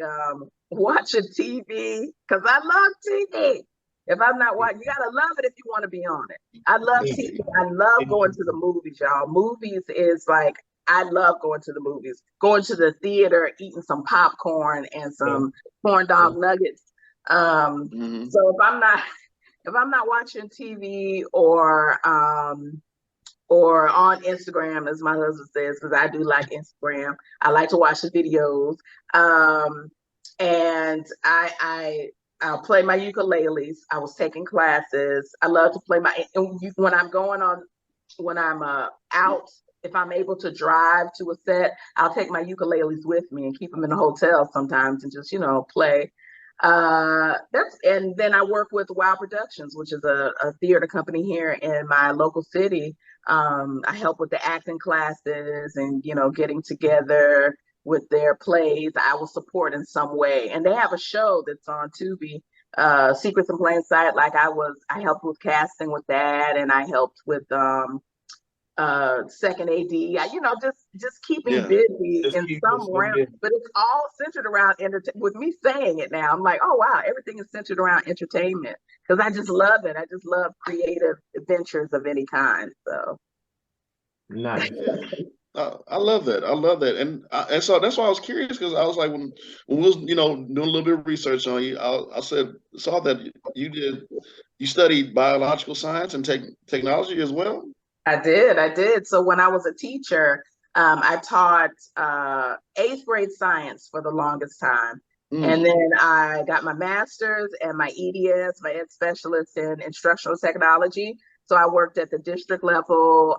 watching TV, because I love TV. If I'm not watching, you gotta love it if you want to be on it. I love TV. I love going to the movies, y'all. Movies is like, I love going to the movies, going to the theater, eating some popcorn and some corn dog nuggets. So if I'm not watching TV or on Instagram, as my husband says, because I do like Instagram, I like to watch the videos. And I'll play my ukuleles. I was taking classes. I love to play when I'm out, if I'm able to drive to a set, I'll take my ukuleles with me and keep them in the hotel sometimes and just, play. And then I work with Wow Productions, which is a theater company here in my local city. I help with the acting classes and, getting together with their plays. I will support in some way. And they have a show that's on Tubi, Secrets in Plain Sight. Like I helped with casting with that, and I helped with second AD. Just keeping busy in some realm, but it's all centered around with me saying it now, I'm like, oh wow, everything is centered around entertainment, because I just love it. I just love creative adventures of any kind. So nice. I love that. And so that's why I was curious, because I was like, when we was doing a little bit of research on you, I saw that you studied biological science and technology as well. I did. So when I was a teacher, I taught 8th grade science for the longest time. And then I got my master's and my EDS, my ed specialist in instructional technology. So I worked at the district level,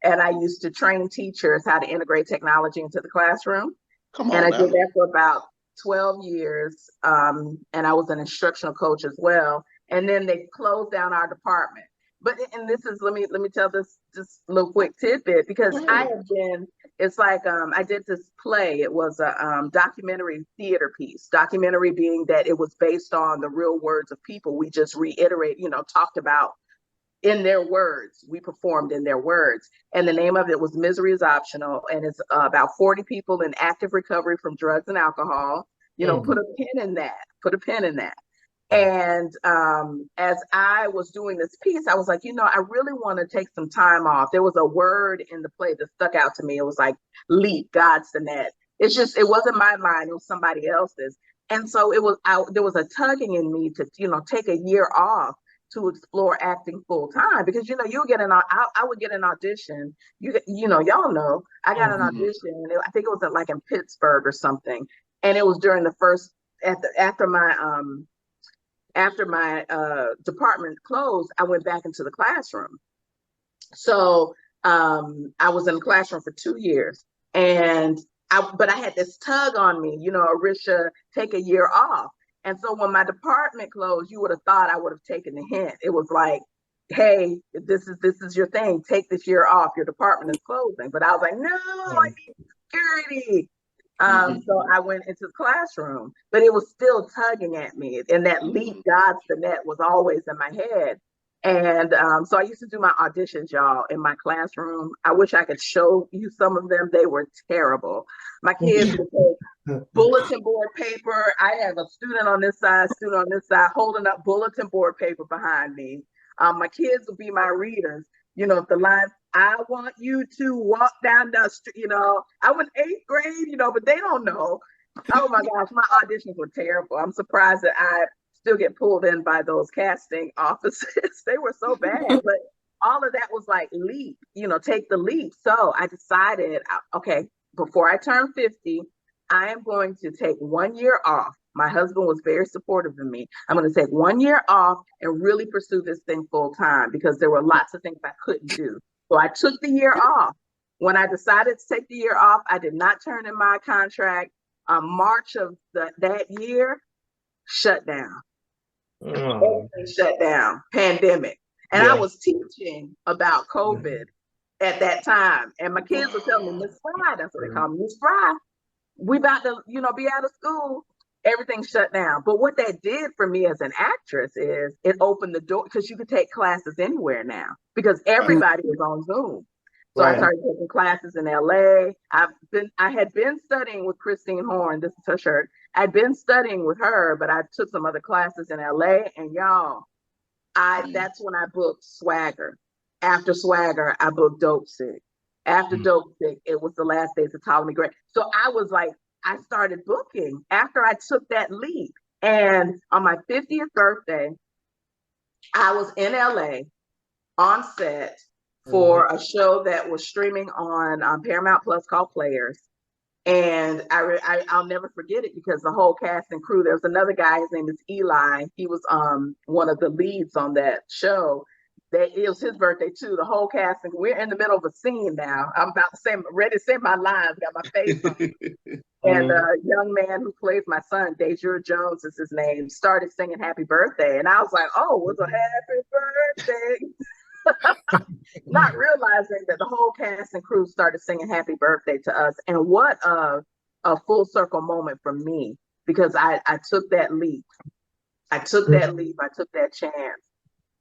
and I used to train teachers how to integrate technology into the classroom. I did that for about 12 years. And I was an instructional coach as well. And then they closed down our department. And this is, let me tell this just a little quick tidbit, because it's like, I did this play. It was a documentary theater piece, documentary being that it was based on the real words of people. We just reiterate, talked about in their words, we performed in their words. And the name of it was Misery is Optional. And it's about 40 people in active recovery from drugs and alcohol. Put a pin in that. And as I was doing this piece, I was like, I really want to take some time off. There was a word in the play that stuck out to me. It was like leap, God's the net. It wasn't my line, it was somebody else's. And so there was a tugging in me to, take a year off to explore acting full time, because you get I would get an audition. Y'all know I got an audition, and I think it was like in Pittsburgh or something, and it was during the first after my department closed. I went back into the classroom. So I was in the classroom for 2 years, but I had this tug on me, Arischa, take a year off. And so when my department closed, you would have thought I would have taken the hint. It was like, hey, this is your thing. Take this year off. Your department is closing. But I was like, no, I need security. So I went into the classroom, but it was still tugging at me. And that leap God's the net was always in my head. And so I used to do my auditions, y'all, in my classroom. I wish I could show you some of them. They were terrible. My kids would take bulletin board paper. I have a student on this side, holding up bulletin board paper behind me. My kids would be my readers. If the line, I want you to walk down the street, I was 8th grade, but they don't know. Oh my gosh, my auditions were terrible. I'm surprised that I still get pulled in by those casting offices. They were so bad, but all of that was like leap, take the leap. So I decided, okay, before I turn 50, I am going to take 1 year off. My husband was very supportive of me. I'm going to take 1 year off and really pursue this thing full time, because there were lots of things I couldn't do. So I took the year off. When I decided to take the year off, I did not turn in my contract. March of that year, shut down. Everything shut down, pandemic. And I was teaching about COVID at that time. And my kids were telling me, Miss Fry, that's what they call me, Miss Fry, we about to, be out of school. Everything shut down. But what that did for me as an actress is it opened the door, because you could take classes anywhere now, because everybody is on Zoom. So I started taking classes in LA. I had been studying with Christine Horn. This is her shirt. I'd been studying with her, but I took some other classes in LA, and y'all, that's when I booked Swagger. After Swagger, I booked Dope Sick. After Dope Sick, it was The Last Days of Ptolemy Gray. So I was like, I started booking after I took that leap. And on my 50th birthday, I was in LA on set for a show that was streaming on Paramount Plus called Players. And I'll never forget it, because the whole cast and crew, there was another guy, his name is Eli. He was one of the leads on that show. It was his birthday too. The whole cast, and we're in the middle of a scene now. I'm about to say, ready to say my lines, got my face on. And a young man who plays my son, Dejure Jones is his name, started singing Happy Birthday. And I was like, oh, it was a happy birthday. Not realizing that the whole cast and crew started singing Happy Birthday to us. And what a full circle moment for me, because I took that leap. I took that chance.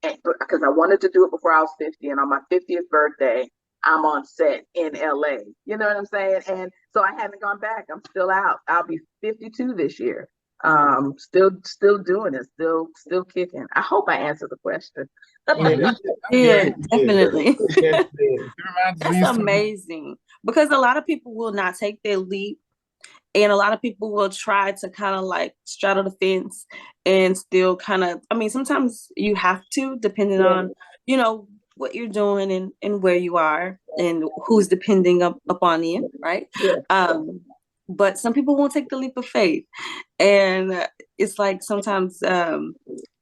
Because I wanted to do it before I was 50. And on my 50th birthday, I'm on set in LA. You know what I'm saying? And so I haven't gone back. I'm still out. I'll be 52 this year. Still doing it, still kicking. I hope I answered the question. Yeah, definitely. That's amazing, because a lot of people will not take their leap, and a lot of people will try to kind of like straddle the fence and still kind of, sometimes you have to, depending on, what you're doing and where you are and who's depending upon you, right? Yeah. But some people won't take the leap of faith. And it's like sometimes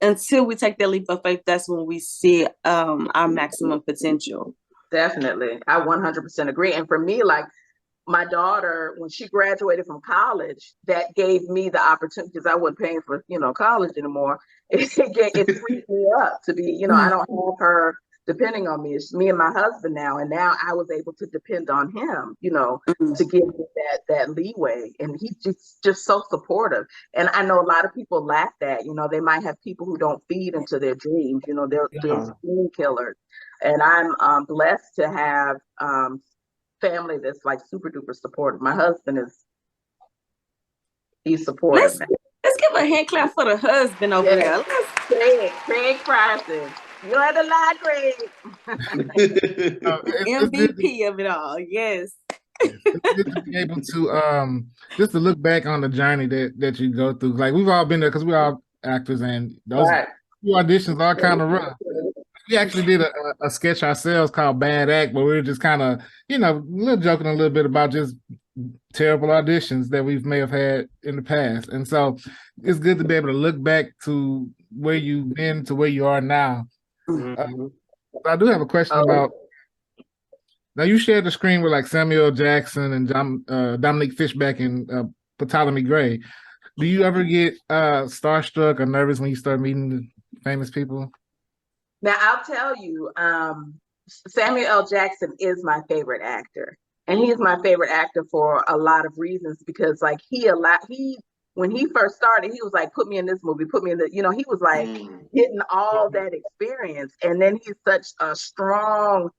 until we take that leap of faith, that's when we see our maximum potential. Definitely. I 100% agree. And for me, like my daughter, when she graduated from college, that gave me the opportunity, because I wasn't paying for, college anymore. It freed me up to be, I don't have her depending on me. It's me and my husband now. And now I was able to depend on him, to give me that leeway. And he's just so supportive. And I know a lot of people lack that, they might have people who don't feed into their dreams, they're dream killers. And I'm blessed to have family that's like super duper supportive. My husband he's supportive. Let's give a hand clap for the husband over there. Craig Carson. You had a lot, Craig. MVP of it all. Yes. It's good to be able to just to look back on the journey that you go through. Like we've all been there, because we're all actors, and those few auditions are kind of rough. We actually did a sketch ourselves called Bad Act, but we were just kind of, a little joking a little bit about just terrible auditions that we may have had in the past. And so it's good to be able to look back to where you've been to where you are now. I do have a question about, now you shared the screen with like Samuel Jackson and Dominique Fishback and Ptolemy Gray. Do you ever get starstruck or nervous when you start meeting famous people? Now, I'll tell you, Samuel L. Jackson is my favorite actor. And he's my favorite actor for a lot of reasons, because like when he first started, he was like, put me in this movie, put me in the, he was like getting all that experience. And then he's such a strong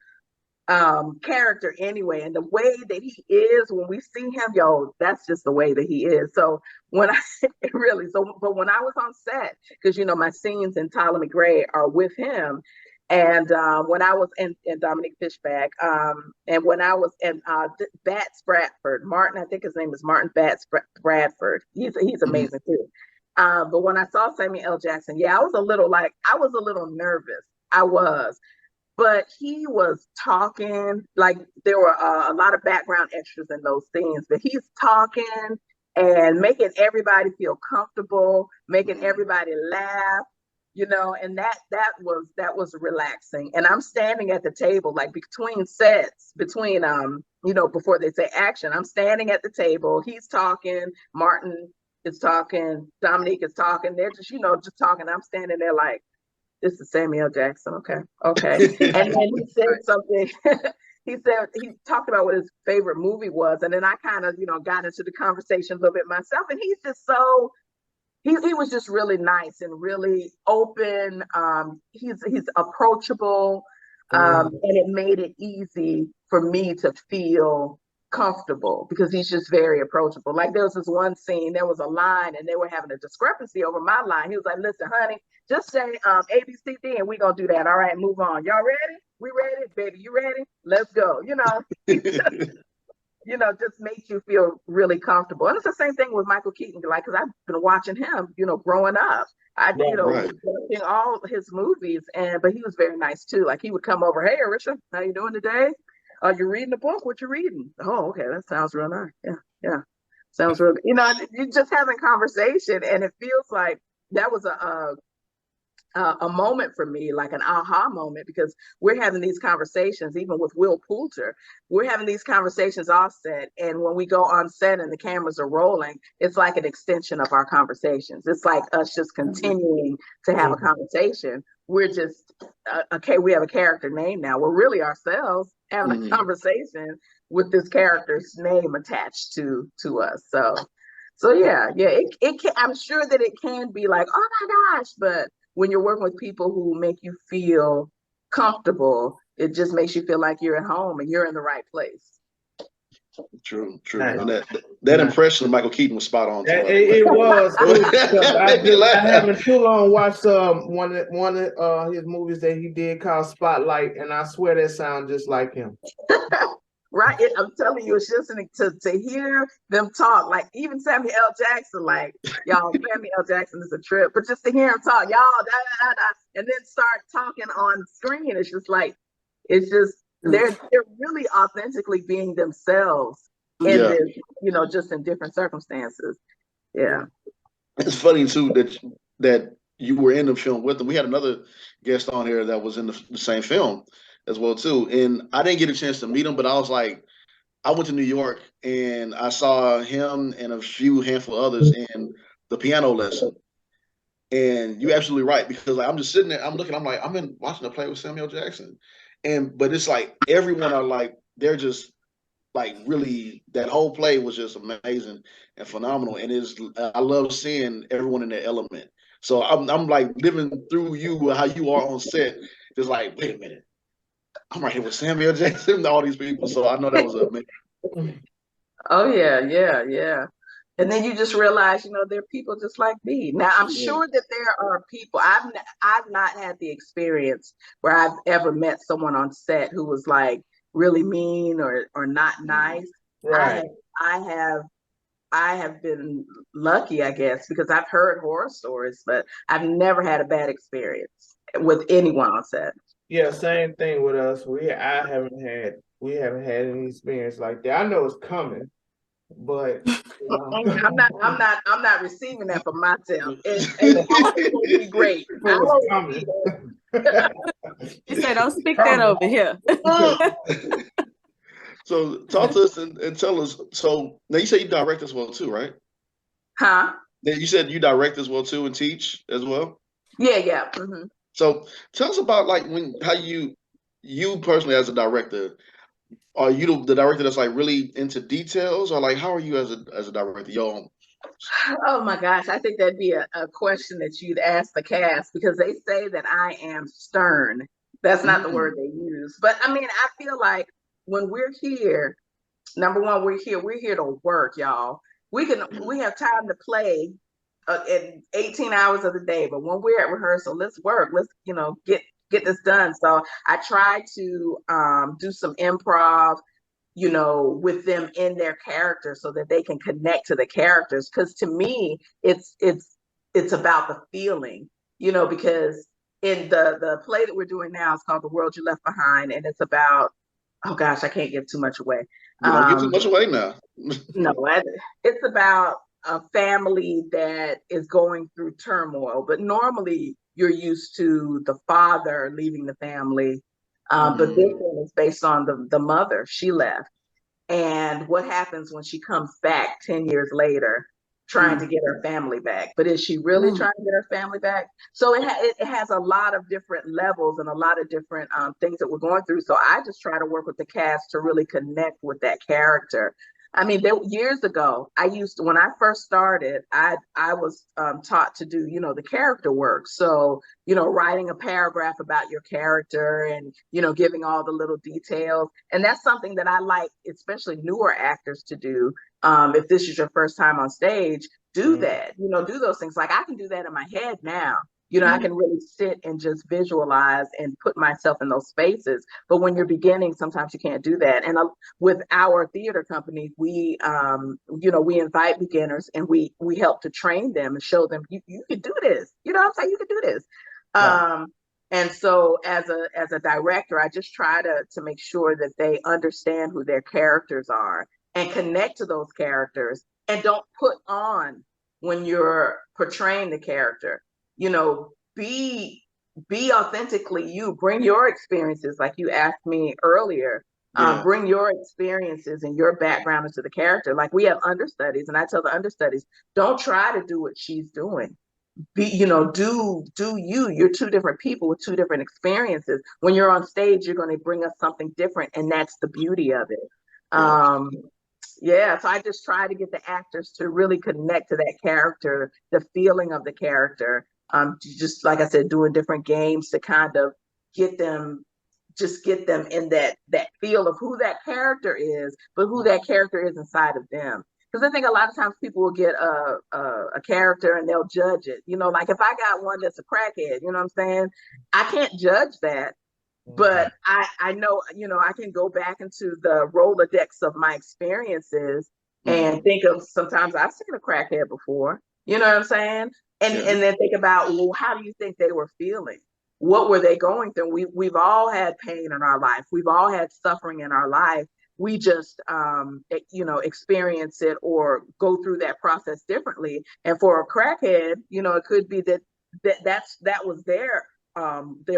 character anyway. And the way that he is, when we see him, that's just the way that he is. So but when I was on set, because my scenes in Ptolemy Gray are with him, and when I was in Dominique Fishback, and when I was in Bats Bradford, Martin, I think his name is Martin Bats Bradford. He's amazing too. But when I saw Samuel L. Jackson, I was a little nervous. I was. But he was talking, like there were a lot of background extras in those scenes, but he's talking and making everybody feel comfortable, making everybody laugh, and that was relaxing. And I'm standing at the table, like between sets, before they say action, I'm standing at the table, he's talking, Martin is talking, Dominique is talking, they're just, just talking. I'm standing there like, this is Samuel Jackson. Okay. And then he said something. He talked about what his favorite movie was. And then I kind of, got into the conversation a little bit myself. And he's just he was just really nice and really open. He's approachable. And it made it easy for me to feel comfortable, because he's just very approachable. Like there was this one scene, there was a line and they were having a discrepancy over my line. He was like, listen, honey, just say ABCD and we're gonna do that. All right, move on. Y'all ready? We ready? Baby, you ready? Let's go. Just makes you feel really comfortable. And it's the same thing with Michael Keaton, like, because I've been watching him, growing up. Watching all his movies, but he was very nice too. Like he would come over, hey Arischa, how you doing today? Are you reading a book? What you reading? Oh, okay, that sounds real nice. Yeah. Sounds real good. You're just having conversation, and it feels like that was a moment for me, like an aha moment, because we're having these conversations, even with Will Poulter. We're having these conversations off set, and when we go on set and the cameras are rolling, it's like an extension of our conversations. It's like us just continuing to have a conversation. We're just, okay, we have a character name now. We're really ourselves having a conversation with this character's name attached to us. So yeah, it can, I'm sure that it can be like, oh my gosh, but when you're working with people who make you feel comfortable, it just makes you feel like you're at home and you're in the right place. True. And that impression of Michael Keaton was spot on. It was. I haven't too long watched one of his movies that he did called Spotlight, and I swear that sounds just like him. Right, I'm telling you, it's just to hear them talk. Like even Samuel L. Jackson, like y'all, Samuel L. Jackson is a trip, but just to hear him talk, y'all, and then start talking on screen, it's just like, they're really authentically being themselves in this, just in different circumstances. Yeah. It's funny too that you were in the film with them. We had another guest on here that was in the same film as well too, and I didn't get a chance to meet him, but I was like, I went to New York and I saw him and a handful of others in the piano lesson. And you're absolutely right, because like I'm just sitting there, I'm looking, I'm like, I'm watching a play with Samuel Jackson. But it's like everyone are like, they're just like really, that whole play was just amazing and phenomenal. And I love seeing everyone in their element. So I'm like living through you, how you are on set. Just like, wait a minute, I'm right here with Samuel Jackson and all these people. So I know that was amazing. Oh yeah. And then you just realize, there are people just like me. Now, I'm sure that there are people, I've not had the experience where I've ever met someone on set who was like really mean or not nice. Right. I have been lucky, I guess, because I've heard horror stories, but I've never had a bad experience with anyone on set. Yeah, same thing with us. We haven't had any experience like that. I know it's coming, but you know. I'm not receiving that for myself. It's always going to be great. I It's don't coming. see that. You say, don't speak that over here. So talk to us and tell us. So now you say you direct as well too, right? Huh? Then you said you direct as well too and teach as well. Yeah. Mm-hmm. So tell us about like how you personally as a director, are you the director that's like really into details, or like how are you as a director? Yo, Oh my gosh, I think that'd be a question that you'd ask the cast, because they say that I am stern. That's not the word they use. But I mean, I feel like when we're here, number one, we're here to work, y'all. We have time to play in 18 hours of the day, but when we're at rehearsal, let's work. Let's, get this done. So I try to do some improv, with them in their characters so that they can connect to the characters. Because to me, it's about the feeling, because in the play that we're doing now, it's called The World You Left Behind, and it's about, oh gosh, I can't give too much away. You don't give too much away now. No, it's about a family that is going through turmoil, but normally you're used to the father leaving the family. But this one is based on the mother. She left. And what happens when she comes back 10 years later, trying to get her family back? But is she really trying to get her family back? So it has a lot of different levels and a lot of different things that we're going through. So I just try to work with the cast to really connect with that character. I mean, years ago, when I first started, I was taught to do, the character work. So, writing a paragraph about your character and, giving all the little details. And that's something that I like, especially newer actors to do. If this is your first time on stage, do that, do those things. Like I can do that in my head now. I can really sit and just visualize and put myself in those spaces. But when you're beginning, sometimes you can't do that. And with our theater company, we invite beginners and we help to train them and show them you can do this. You know what I'm saying? You can do this. Right. And so as a director, I just try to make sure that they understand who their characters are and connect to those characters, and don't put on when you're portraying the character. Be authentically you. Bring your experiences, like you asked me earlier. Bring your experiences and your background into the character. Like we have understudies, and I tell the understudies, don't try to do what she's doing. Do you. You're two different people with two different experiences. When you're on stage, you're going to bring us something different, and that's the beauty of it. So I just try to get the actors to really connect to that character, the feeling of the character. Just like I said, doing different games to kind of get them in that feel of who that character is, but who that character is inside of them. Because I think a lot of times people will get a character and they'll judge it. Like if I got one that's a crackhead, you know what I'm saying? I can't judge that. But I know, I can go back into the Rolodex of my experiences and think of, sometimes I've seen a crackhead before, you know what I'm saying? And then think about, well, how do you think they were feeling? What were they going through? We've all had pain in our life. We've all had suffering in our life. We just, experience it or go through that process differently. And for a crackhead, it could be that was their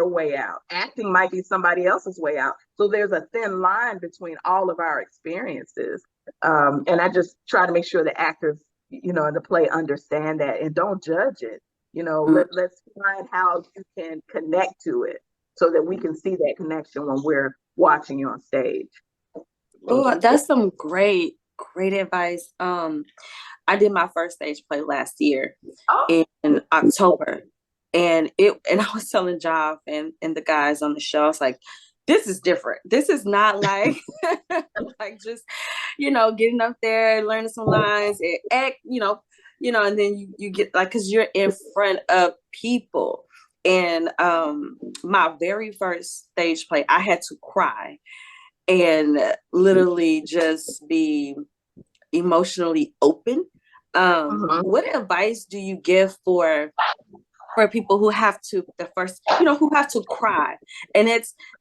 way out. Acting might be somebody else's way out. So there's a thin line between all of our experiences. And I just try to make sure the actors, in the play understand that and don't judge it. Let's find how you can connect to it so that we can see that connection when we're watching you on stage. Oh, that's some great advice. I did my first stage play last year in October. And I was telling Joff and the guys on the show, I was like, this is different. This is not like like just, getting up there and learning some lines and act, and then you get like, because you're in front of people. And my very first stage play, I had to cry and literally just be emotionally open. What advice do you give for people who have to who have to cry? And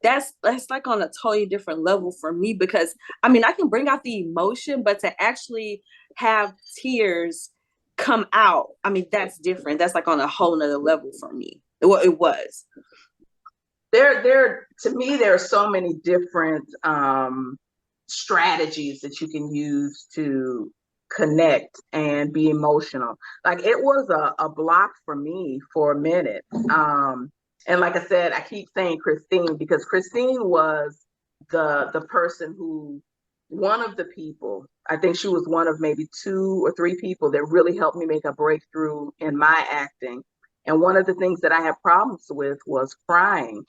that's like on a totally different level for me, because I mean, I can bring out the emotion, but to actually have tears come out, I mean, that's different. That's like on a whole nother level for me. Well, it was. To me, there are so many different strategies that you can use to connect and be emotional. Like, it was a block for me for a minute. And like I said, I keep saying Christine, because Christine was the person who, one of the people, I think she was one of maybe 2 or 3 people that really helped me make a breakthrough in my acting. And one of the things that I had problems with was crying.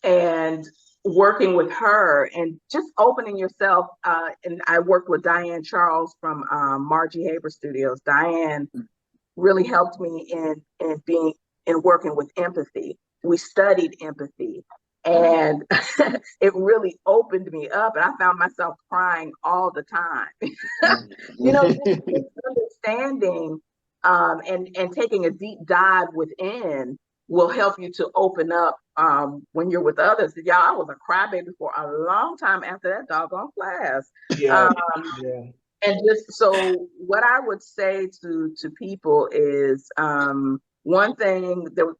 And working with her and just opening yourself. And I worked with Diane Charles from Margie Haber Studios. Diane really helped me in working with empathy. We studied empathy, and it really opened me up. And I found myself crying all the time. Just understanding and taking a deep dive within will help you to open up when you're with others. Y'all, I was a crybaby for a long time after that doggone class. And just so what I would say to people is one thing that,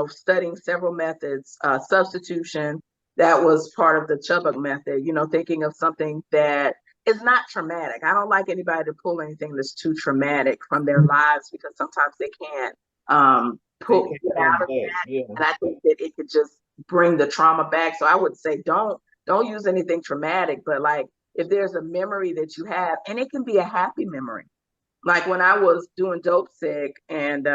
studying several methods, substitution, that was part of the Chubbuck method, thinking of something that is not traumatic. I don't like anybody to pull anything that's too traumatic from their lives, because sometimes they can't get out of that. And I think that it could just bring the trauma back. So I would say don't use anything traumatic, but like, if there's a memory that you have, and it can be a happy memory. Like when I was doing Dope Sick, and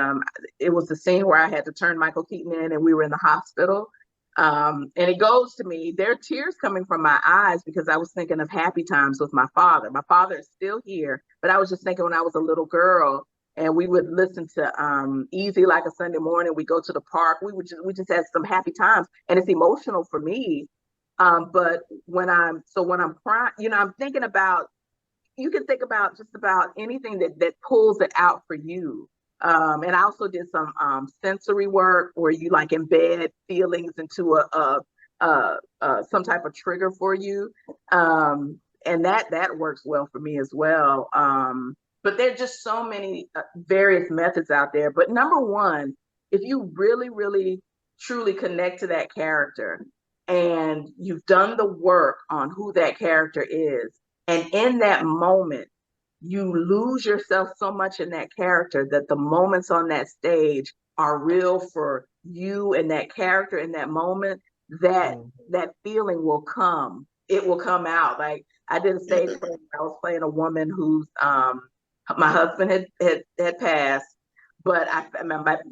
it was the scene where I had to turn Michael Keaton in, and we were in the hospital. And it goes to me, there are tears coming from my eyes, because I was thinking of happy times with my father. My father is still here, but I was just thinking when I was a little girl, and we would listen to Easy Like a Sunday Morning. We go to the park. We just had some happy times, and it's emotional for me. But when I'm crying, I'm thinking about, you can think about just about anything that pulls it out for you. And I also did some sensory work where you like embed feelings into some type of trigger for you. And that works well for me as well. But there's just so many various methods out there. But number one, if you really, really, truly connect to that character, and you've done the work on who that character is, and in that moment, you lose yourself so much in that character that the moments on that stage are real for you and that character in that moment, that feeling will come. It will come out. Like, I did a stage play. I was playing a woman who's my husband had passed, but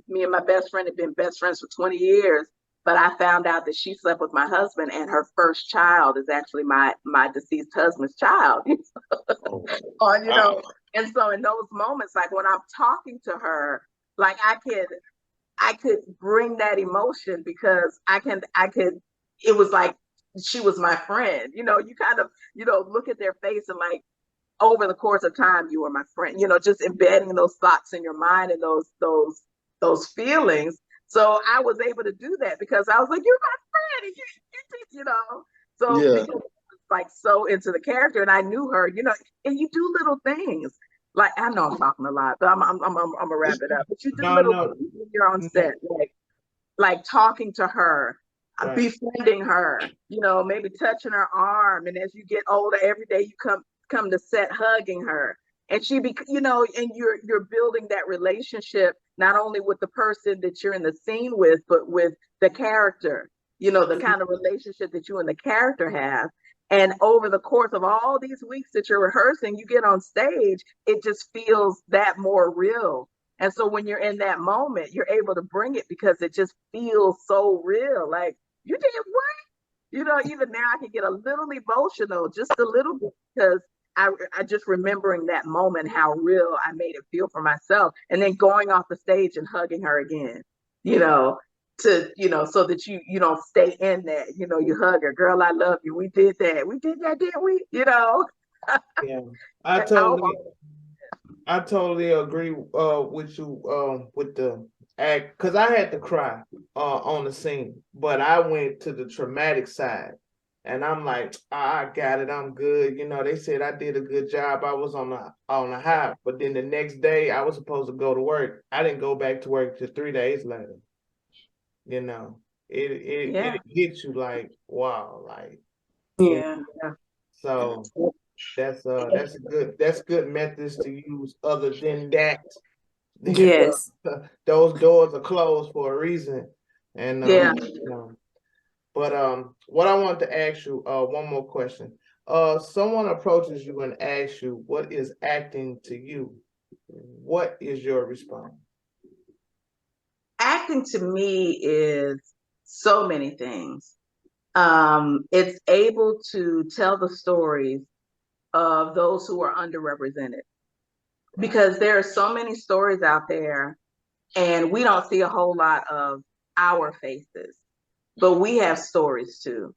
me and my best friend had been best friends for 20 years. But I found out that she slept with my husband, and her first child is actually my deceased husband's child. And so in those moments, like when I'm talking to her, like I could bring that emotion, because I could, it was like she was my friend. You kind of, look at their face, and like, over the course of time, you were my friend, just embedding those thoughts in your mind and those feelings. So I was able to do that because I was like, you're my friend, and so because I was like so into the character, and I knew her, and you do little things. Like, I know I'm talking a lot, but I'm gonna wrap it up. But you do little things when you're on set, like talking to her, befriending her, maybe touching her arm, and as you get older, every day you come to set hugging her, and and you're building that relationship not only with the person that you're in the scene with, but with the character, the kind of relationship that you and the character have. And over the course of all these weeks that you're rehearsing, you get on stage, it just feels that more real. And so when you're in that moment, you're able to bring it because it just feels so real. Like, you did what? Even now I can get a little emotional, just a little bit, because I just remembering that moment, how real I made it feel for myself, and then going off the stage and hugging her again, so that you don't stay in that, you hug her, girl, I love you. We did that, didn't we? Yeah, I totally agree with you with the act, because I had to cry on the scene, but I went to the traumatic side, and I'm like, I got it, I'm good. You know, they said I did a good job. I was on the high, but then the next day I was supposed to go to work. I didn't go back to work till 3 days later. You know, it hits you like, wow, like, Yeah. so that's good methods to use other than that. Yes. Those doors are closed for a reason. And you know, but what I wanted to ask you, one more question. Someone approaches you and asks you, what is acting to you? What is your response? Acting to me is so many things. It's able to tell the stories of those who are underrepresented, because there are so many stories out there and we don't see a whole lot of our faces, but we have stories too.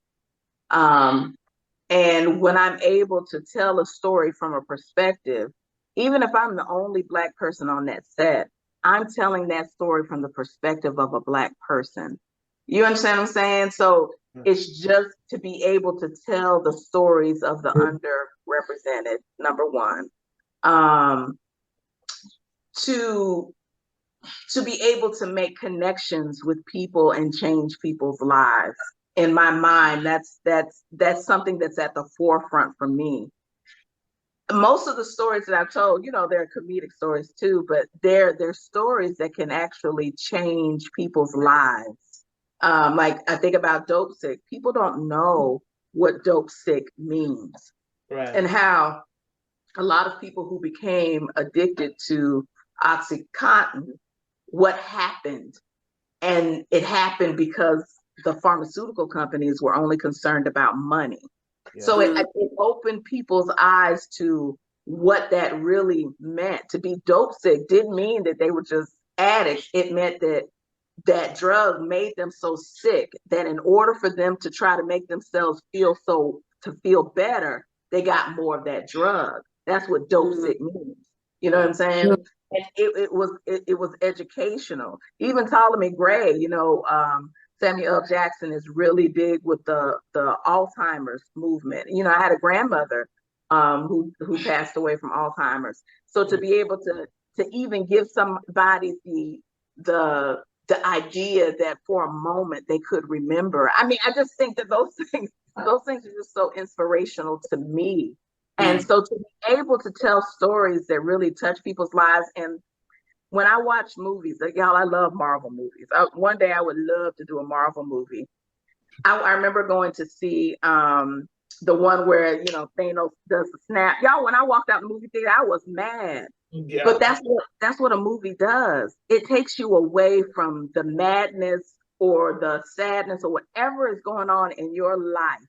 And when I'm able to tell a story from a perspective, even if I'm the only Black person on that set, I'm telling that story from the perspective of a Black person. You understand what I'm saying? So it's just to be able to tell the stories of the underrepresented, number one. To be able to make connections with people and change people's lives. In my mind, that's something that's at the forefront for me. Most of the stories that I've told, you know, they're comedic stories too, but they're stories that can actually change people's lives. Like I think about dope sick. People don't know what dope sick means, Right. and how a lot of people who became addicted to OxyContin, what happened. And it happened because the pharmaceutical companies were only concerned about money. Yeah. So it opened people's eyes to what that really meant. To be dope sick didn't mean that they were just addicts. It meant that that drug made them so sick that in order for them to try to make themselves feel better, they got more of that drug. That's what dope sick means. You know what I'm saying? And it was educational. Even Ptolemy Gray, you know, Samuel L. Jackson is really big with the Alzheimer's movement. You know, I had a grandmother who passed away from Alzheimer's. So to be able to even give somebody the idea that for a moment they could remember. I mean, I just think that those things are just so inspirational to me. And so to be able to tell stories that really touch people's lives. And when I watch movies, y'all, I love Marvel movies. One day I would love to do a Marvel movie. I remember going to see the one where, you know, Thanos does the snap. Y'all, when I walked out the movie theater, I was mad. Yeah. But that's what a movie does. It takes you away from the madness or the sadness or whatever is going on in your life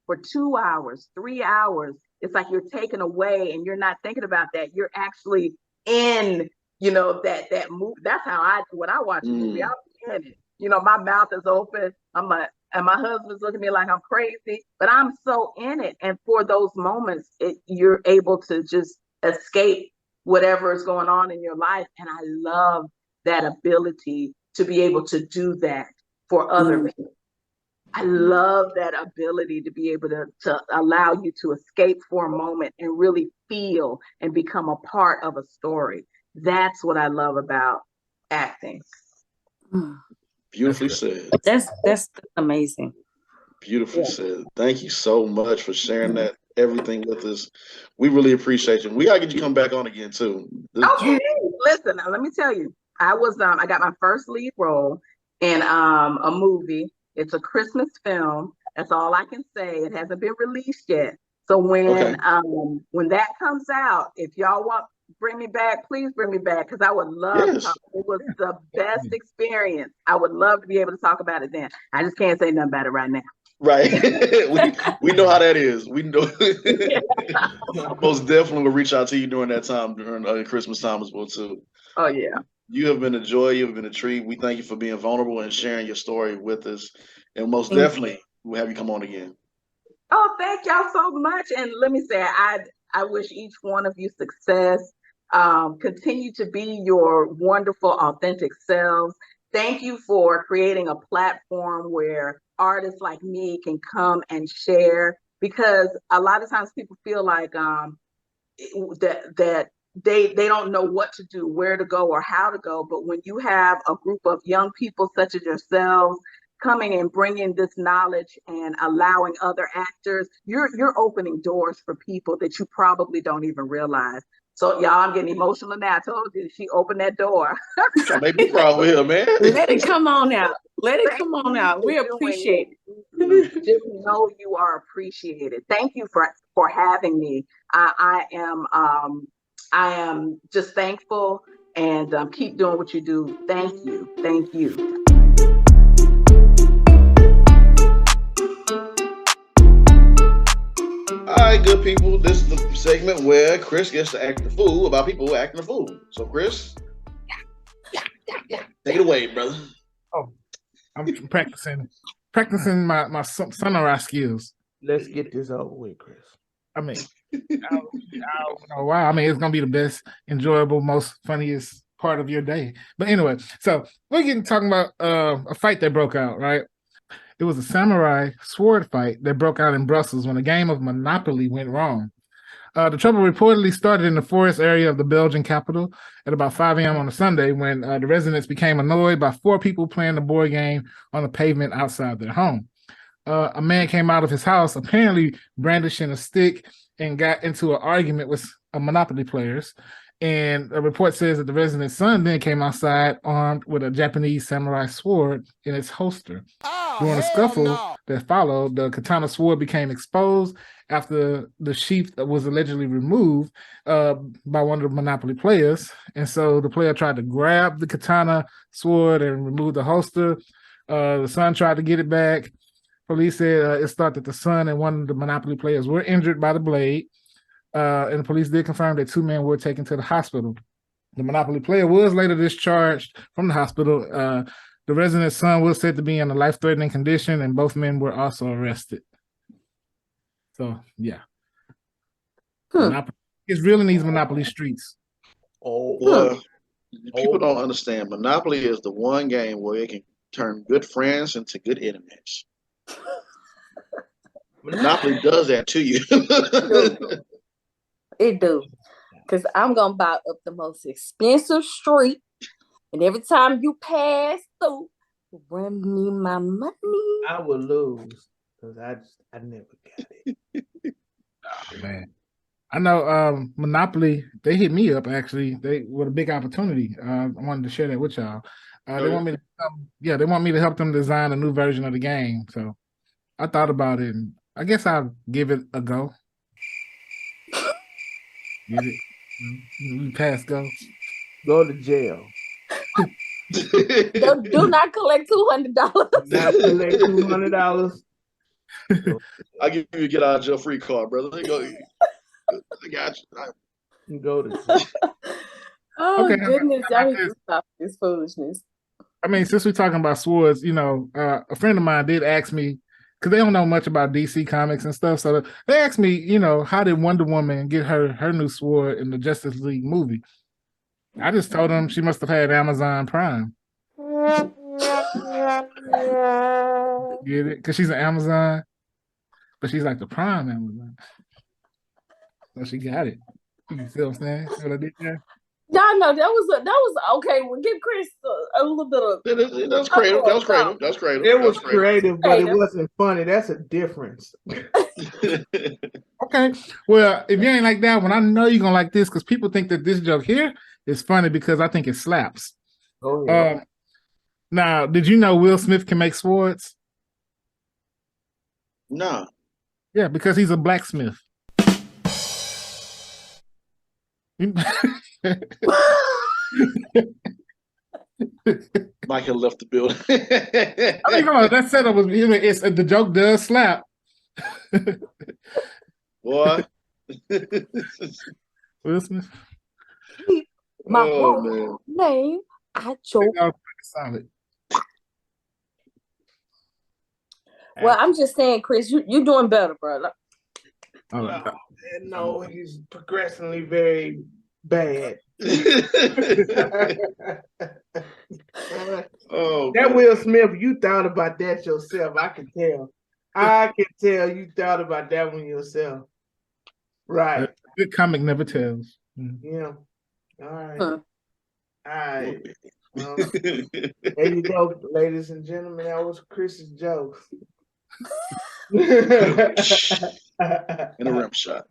for 2 hours, 3 hours. It's like you're taken away and you're not thinking about that. You're actually in, you know, that movie. That's how when I watch a movie, I'm in it. You know, my mouth is open. And my husband's looking at me like I'm crazy, but I'm so in it. And for those moments, you're able to just escape whatever is going on in your life. And I love that ability to be able to do that for other people. I love that ability to be able to allow you to escape for a moment and really feel and become a part of a story. That's what I love about acting. Beautifully said. That's amazing. Beautifully said. Thank you so much for sharing that everything with us. We really appreciate you. We gotta get you come back on again too. Okay, listen. Let me tell you. I got my first lead role in a movie. It's a Christmas film. That's all I can say. It hasn't been released yet. So when that comes out, if y'all want bring me back, please bring me back, because I would love to talk. It was the best experience. I would love to be able to talk about it then. I just can't say nothing about it right now. Right. we know how that is. We know. Most definitely will reach out to you during that time, during Christmas time as well too. Oh yeah. You have been a joy. You have been a treat. We thank you for being vulnerable and sharing your story with us. And most definitely we'll have you come on again. Oh, thank y'all so much. And let me say, I wish each one of you success. Continue to be your wonderful, authentic selves. Thank you for creating a platform where artists like me can come and share, because a lot of times people feel like that they don't know what to do, where to go, or how to go. But when you have a group of young people such as yourselves coming and bringing this knowledge and allowing other actors, you're opening doors for people that you probably don't even realize. So y'all, I'm getting emotional now. I told you, she opened that door. Trying to make me cry over here, man. Let it come on out. Let it come on out. We appreciate it. Just know you are appreciated. Thank you for having me. I am just thankful, and keep doing what you do. Thank you. Thank you. All right, good people. This is the segment where Chris gets to act the fool about people who are acting the fool. So, Chris, take it away, brother. Oh, I'm practicing my samurai skills. Let's get this over with, Chris. I mean, I don't know why. I mean, it's gonna be the best, enjoyable, most funniest part of your day. But anyway, so we're talking about a fight that broke out, right? It was a samurai sword fight that broke out in Brussels when a game of Monopoly went wrong. The trouble reportedly started in the forest area of the Belgian capital at about 5 a.m. on a Sunday when the residents became annoyed by 4 people playing the board game on the pavement outside their home. A man came out of his house, apparently brandishing a stick, and got into an argument with Monopoly players. And a report says that the resident's son then came outside armed with a Japanese samurai sword in its holster. During a scuffle that followed, the katana sword became exposed after the sheath was allegedly removed by one of the Monopoly players. And so the player tried to grab the katana sword and remove the holster. The son tried to get it back. Police said it's thought that the son and one of the Monopoly players were injured by the blade. And the police did confirm that 2 men were taken to the hospital. The Monopoly player was later discharged from the hospital. The resident's son was said to be in a life-threatening condition, and both men were also arrested. So, yeah. It's real in these Monopoly streets. Oh, boy. People don't understand. Monopoly is the one game where it can turn good friends into good enemies. Monopoly does that to you. It do. Because I'm going to buy up the most expensive street. And every time you pass through, bring me my money. I will lose because I never got it. Oh, man. I know Monopoly, they hit me up actually. They with a big opportunity. I wanted to share that with y'all. They want me to help them design a new version of the game. So I thought about it, and I guess I'll give it a go. Get it? You pass go. Go to jail. Do not collect $200. Not collect $200. I'll give you a get out of jail free card, brother. I got you. Go to jail. Oh, okay, goodness. Y'all need to stop this foolishness. I mean, since we're talking about swords, a friend of mine did ask me, because they don't know much about DC Comics and stuff, so they asked me, how did Wonder Woman get her new sword in the Justice League movie? I just told them she must have had Amazon Prime. Get it? Because she's an Amazon, but she's like the Prime Amazon. So she got it. You see what I'm saying? See what I did there? Y'all know that was okay. We'll give Chris a little bit of. That was creative. It was creative, but it wasn't funny. That's a difference. Okay. Well, if you ain't like that one, I know you're gonna like this because people think that this joke here is funny because I think it slaps. Oh yeah. Now, did you know Will Smith can make swords? No. Yeah, because he's a blacksmith. Michael left the building. I mean, come on, that setup was the joke does slap. Boy. Will Smith. My whole name, I choke. Solid. Well, I'm just saying, Chris, you're doing better, brother. Oh, No, he's progressively very bad. Oh, that Will Smith, you thought about that yourself. I can tell. I can tell you thought about that one yourself. Right. Good comic never tells. Yeah. All right. Huh. All right. Well, there you go, ladies and gentlemen. That was Chris's joke. In a rim shot.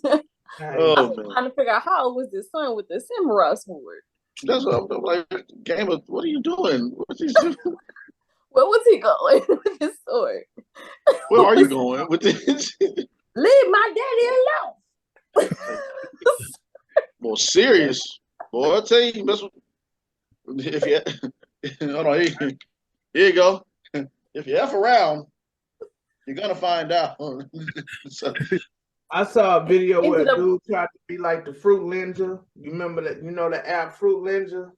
Nice. Oh, I'm man. trying to figure out how old was this son with the samurai sword. That's what I'm like. Game of, what are you doing? What's he doing? Where was he going with his sword? Where are you going with this? Leave my daddy alone. More serious. Boy, I tell you, mess with, if you hold on, here you go. If you F around, you're gonna find out. So, I saw a video where Ended a up- dude tried to be like the Fruit Ninja. You remember that? You know the app Fruit Ninja?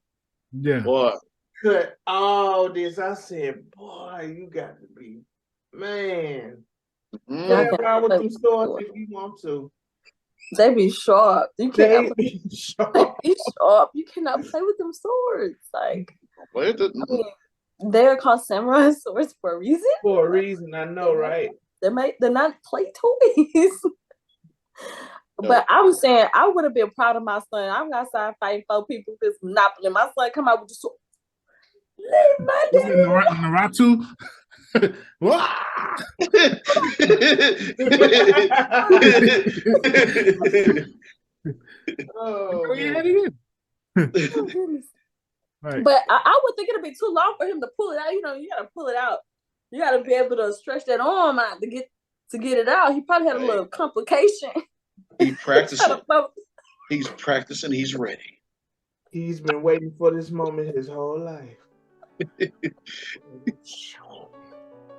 Yeah. boy, Cut all this. I said, boy, you got to be, man. Play around with them stores if you want to. They be sharp. You They cannot be they sharp. be sharp. You cannot play with them swords. Like, wait, I mean, they're called samurai swords for a reason. For a reason, I know, right? They're not play toys. But I'm saying I would have been proud of my son. I'm outside fighting 4 people with this monopoly. My son come out with the sword. Leave my Naruto. Oh, yeah, goodness. Right. But I would think it'd be too long for him to pull it out. You know, you gotta pull it out. You gotta be able to stretch that arm out to get it out. He probably had a little complication. He practicing. He's practicing. He's ready. He's been waiting for this moment his whole life. All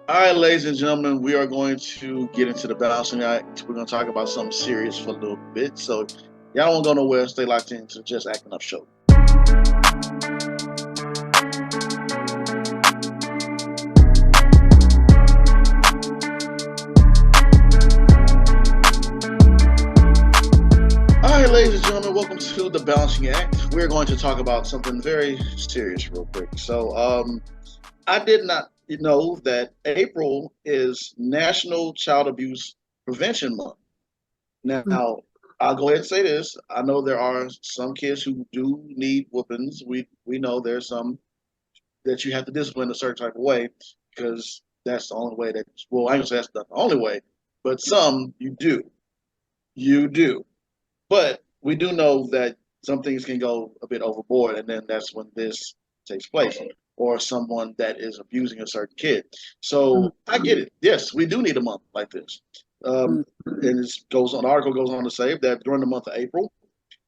right, ladies and gentlemen, we are going to get into the balancing act. We're going to talk about something serious for a little bit. So y'all won't go nowhere. Stay locked into Just Acting Up Show. All right, ladies and gentlemen, welcome to the Balancing Act. We're going to talk about something very serious real quick. So I did not know that April is National Child Abuse Prevention Month. Now, I'll go ahead and say this. I know there are some kids who do need whoopings. We know there's some that you have to discipline a certain type of way because that's the only way that, well, I ain't gonna say that's not the only way, but some you do. You do. But we do know that some things can go a bit overboard, and then that's when this takes place, or someone that is abusing a certain kid. So I get it. Yes, we do need a month like this. And this goes on. The article goes on to say that during the month of April,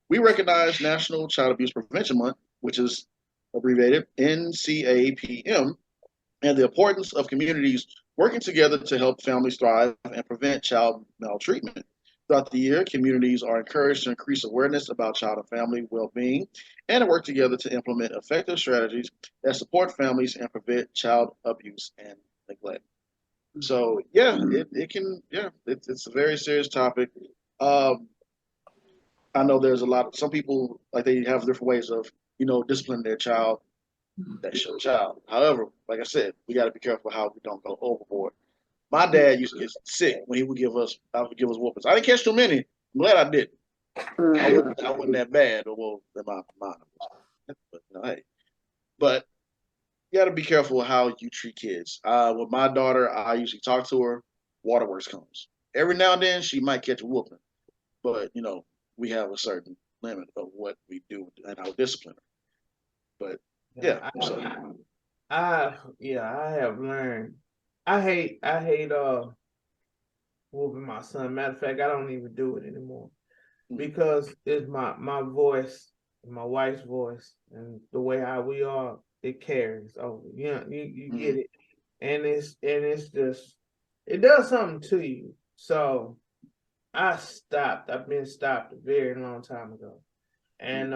we recognize National Child Abuse Prevention Month, which is abbreviated NCAPM, and the importance of communities working together to help families thrive and prevent child maltreatment. Throughout the year, communities are encouraged to increase awareness about child and family well-being and to work together to implement effective strategies that support families and prevent child abuse and neglect. So yeah, it's a very serious topic. I know there's some people like they have different ways of disciplining their child. That's your child. However, like I said, we got to be careful how we don't go overboard. My dad used to get sick when he would give us whoopings. I didn't catch too many. I'm glad I didn't. I wasn't that bad, well, in my mind. But you got to be careful how you treat kids. With my daughter, I usually talk to her. Waterworks comes. Every now and then, she might catch a whooping, but we have a certain limit of what we do and our discipline. But yeah, I have learned. I hate whooping my son. Matter of fact, I don't even do it anymore because it's my voice, my wife's voice, and the way how we are. It carries over. You get it, and it's just it does something to you. So I stopped. I've been stopped a very long time ago. And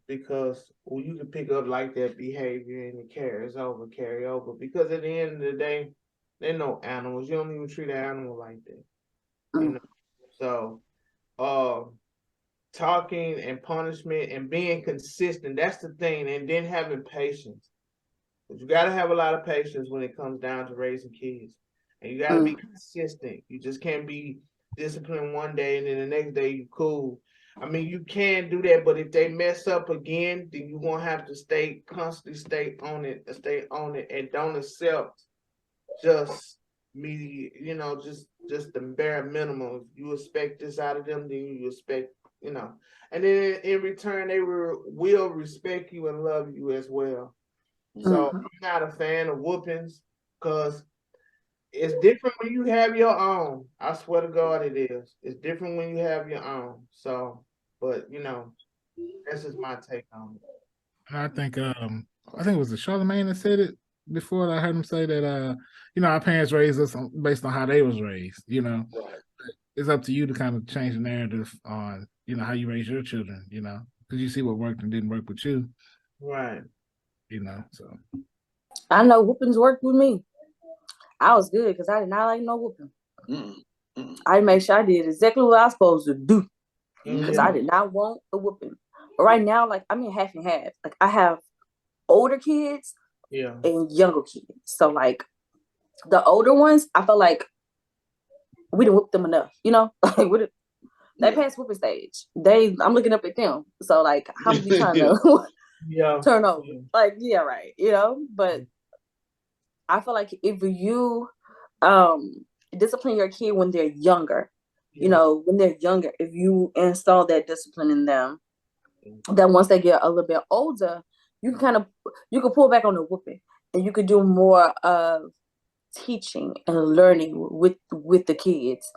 because you can pick up like that behavior and it carry over. Because at the end of the day, they're no animals. You don't even treat an animal like that. So, talking and punishment and being consistent, that's the thing. And then having patience. But you got to have a lot of patience when it comes down to raising kids. And you got to be consistent. You just can't be disciplined one day and then the next day you cool. I mean, you can do that, but if they mess up again, then you won't have to constantly stay on it, and don't accept just just the bare minimum. If you expect this out of them, then you expect, and then in return, they will respect you and love you as well. So I'm not a fan of whoopings because it's different when you have your own. I swear to God, it is. It's different when you have your own. So, but that's just my take on it. And I think it was the Charlemagne that said it before. I heard him say that our parents raised us based on how they was raised. Right. It's up to you to kind of change the narrative on how you raise your children. Because you see what worked and didn't work with you. Right. So I know whoopings worked with me. I was good because I did not like no whooping. I made sure I did exactly what I was supposed to do because I did not want a whooping. But right now, like, I'm in half and half. Like, I have older kids and younger kids. So, like, the older ones, I feel like we didn't whoop them enough. They passed whooping stage. I'm looking up at them. So, like, how we trying to turn over? Like, yeah, right. But I feel like if you discipline your kid when they're younger, if you install that discipline in them, then once they get a little bit older, you can pull back on the whooping and you could do more of teaching and learning with the kids.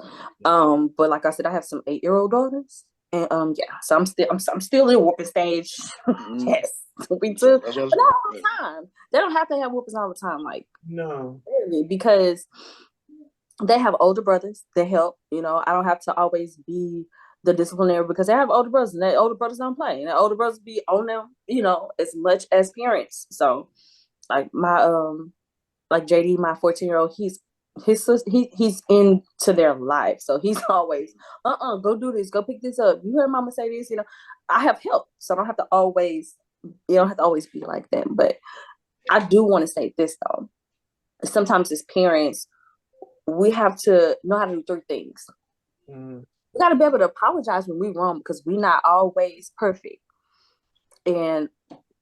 But like I said, I have some 8-year-old daughters, and so I'm still in whooping stage. Yes. We do, but not all the time. They don't have to have whoopings all the time, like no, really, because they have older brothers that help. I don't have to always be the disciplinary because they have older brothers, and their older brothers don't play, and their older brothers be on them, as much as parents. So, like my like JD, my 14-year-old, he's into their life, so he's always go do this, go pick this up. You heard mama say this, I have help, so I don't have to always. You don't have to always be like that. But I do want to say this, though. Sometimes as parents, we have to know how to do 3 things. We got to be able to apologize when we're wrong because we're not always perfect. And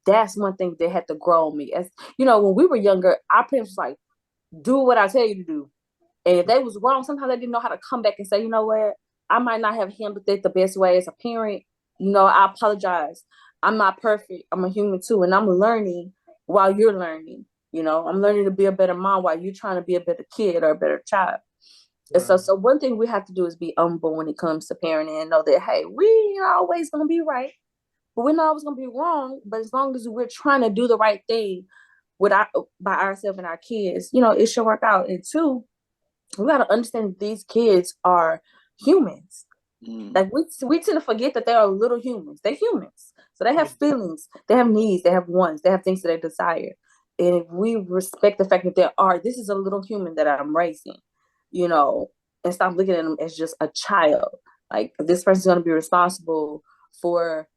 that's one thing that had to grow on me. As when we were younger, our parents was like, do what I tell you to do. And if they was wrong, sometimes they didn't know how to come back and say, you know what? I might not have handled it the best way as a parent. I apologize. I'm not perfect. I'm a human too. And I'm learning while you're learning. I'm learning to be a better mom while you're trying to be a better kid or a better child. Right. And so one thing we have to do is be humble when it comes to parenting and know that, hey, we ain't always going to be right, but we're not always going to be wrong. But as long as we're trying to do the right thing by ourselves and our kids, it should work out. And 2, we got to understand that these kids are humans. Like we tend to forget that they are little humans. They're humans. So they have feelings, they have needs, they have wants, they have things that they desire. And if we respect the fact that this is a little human that I'm raising, and stop looking at them as just a child. Like this person's going to be responsible for,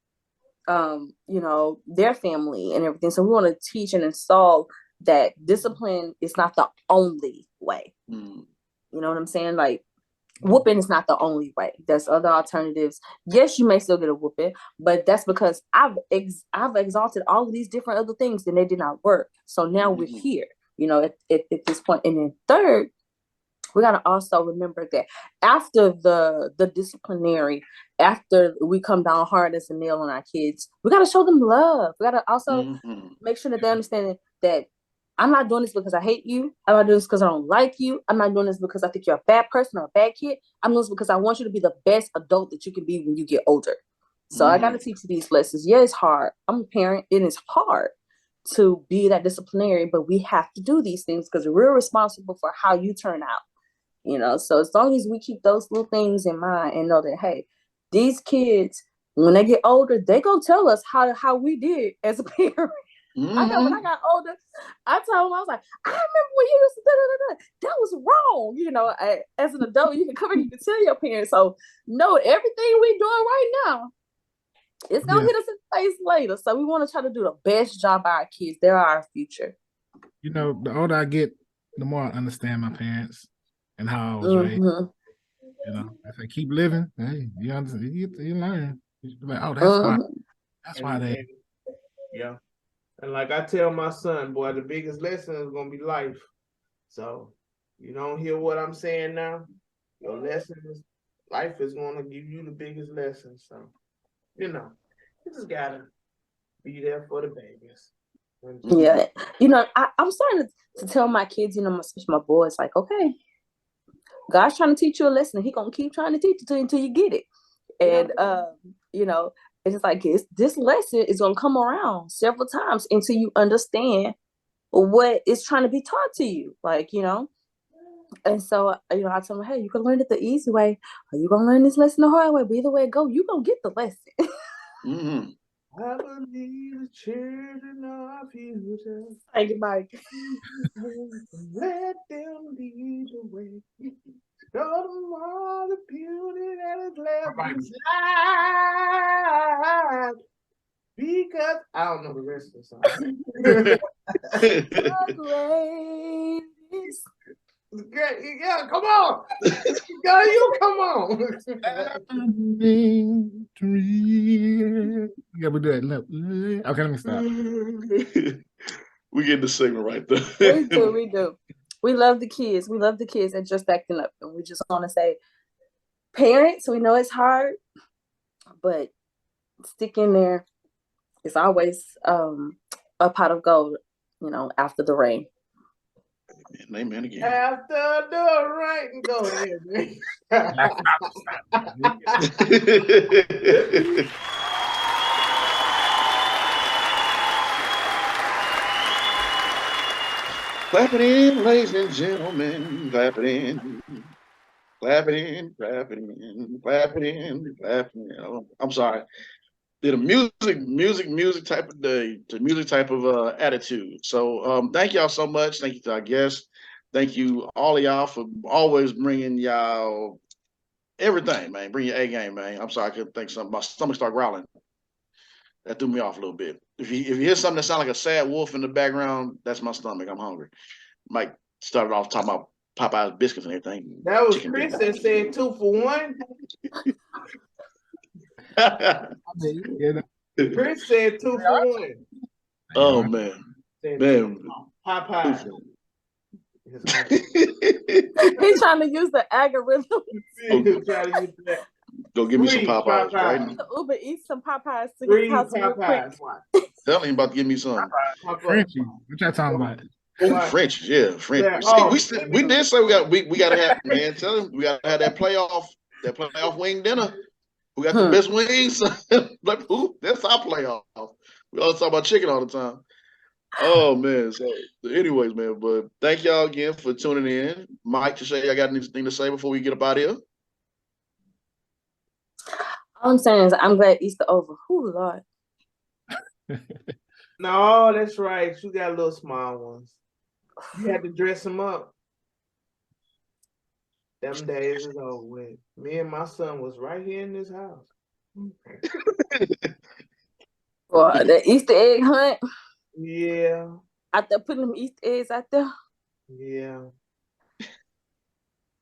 their family and everything. So we want to teach and install that discipline is not the only way. You know what I'm saying? Like, whooping is not the only way. There's other alternatives. Yes, you may still get a whooping, but that's because I've exalted all of these different other things and they did not work. So now we're here, at this point. And then 3rd, we got to also remember that after the disciplinary, after we come down hard as a nail on our kids, we got to show them love. We got to also make sure that they understand that I'm not doing this because I hate you. I'm not doing this because I don't like you. I'm not doing this because I think you're a bad person or a bad kid. I'm doing this because I want you to be the best adult that you can be when you get older. So I got to teach you these lessons. Yeah, it's hard. I'm a parent. It is hard to be that disciplinary, but we have to do these things because we're responsible for how you turn out. So as long as we keep those little things in mind and know that, hey, these kids, when they get older, they gonna tell us how we did as a parent. I know when I got older, I told him, I was like, I remember when you used to that was wrong. You know, as an adult, you can come and you can tell your parents. So no, everything we doing right now, it's gonna hit us in the face later. So we want to try to do the best job by our kids. They're our future. You know, the older I get, the more I understand my parents and how I was raised. You know, if they keep living, hey, you understand, you learn. You're like, oh, that's why they. Yeah. And like I tell my son, boy, the biggest lesson is gonna be life. So you don't hear what I'm saying now. Your lessons, life is gonna give you the biggest lesson. So, you know, you just gotta be there for the babies. Yeah, you know, I'm starting to tell my kids, you know, especially my boys, like, okay, God's trying to teach you a lesson. He gonna keep trying to teach it to you until you get it. And you know, it's just like this lesson is gonna come around several times until you understand what is trying to be taught to you. Like, you know. And so, you know, I tell them, hey, you can learn it the easy way, or you gonna learn this lesson the hard way. But either way it go, you gonna get the lesson. I believe the children are future. Thank you, Mike. Let them lead the way. Show them all the beauty that is left inside. Because I don't know the rest of the song. Yeah, come on. Girl, you come on. Yeah, we do that. Okay, let me stop. We get the signal right there. We do. We love the kids. We love the kids that just acting up. And we just want to say, parents, we know it's hard, but stick in there. It's always a pot of gold, you know, after the rain. Amen again. After the rain, go ahead, man. Clap it in, ladies and gentlemen. Clap it in. Clap it in, clap it in, clap it in, clap it in. Oh, I'm sorry. Did a music type of day, to music type of attitude. So thank y'all so much. Thank you to our guests. Thank you all of y'all for always bringing y'all everything, man. Bring your A game, man. I'm sorry, I couldn't think something. My stomach started growling. That threw me off a little bit. If you hear something that sounds like a sad wolf in the background, that's my stomach. I'm hungry. Mike started off talking about Popeye's biscuits and everything. That was Chris that said 2 for 1. Chris said 2 for 1. Oh man. Man. Popeye. He's trying to use the algorithm. Go give me some Popeyes right now. Uber eats some Popeyes to get house real quick. Tell him about to give me some. Frenchie. What y'all talking about? French, yeah, French. Yeah. See, we did say we gotta have, man. Tell him we gotta have that playoff wing dinner. Who got the best wings? Like who? That's our playoff. We always talk about chicken all the time. Oh man. So anyways, man, but thank y'all again for tuning in. Mike, Tashay, I got anything to say before we get up out of here? All I'm saying is I'm glad Easter over. Who Lord. No, that's right. You got little small ones. You had to dress them up. Them days is over with. Me and my son was right here in this house. Well, the Easter egg hunt. Yeah. Out there putting them Easter eggs out there. Yeah.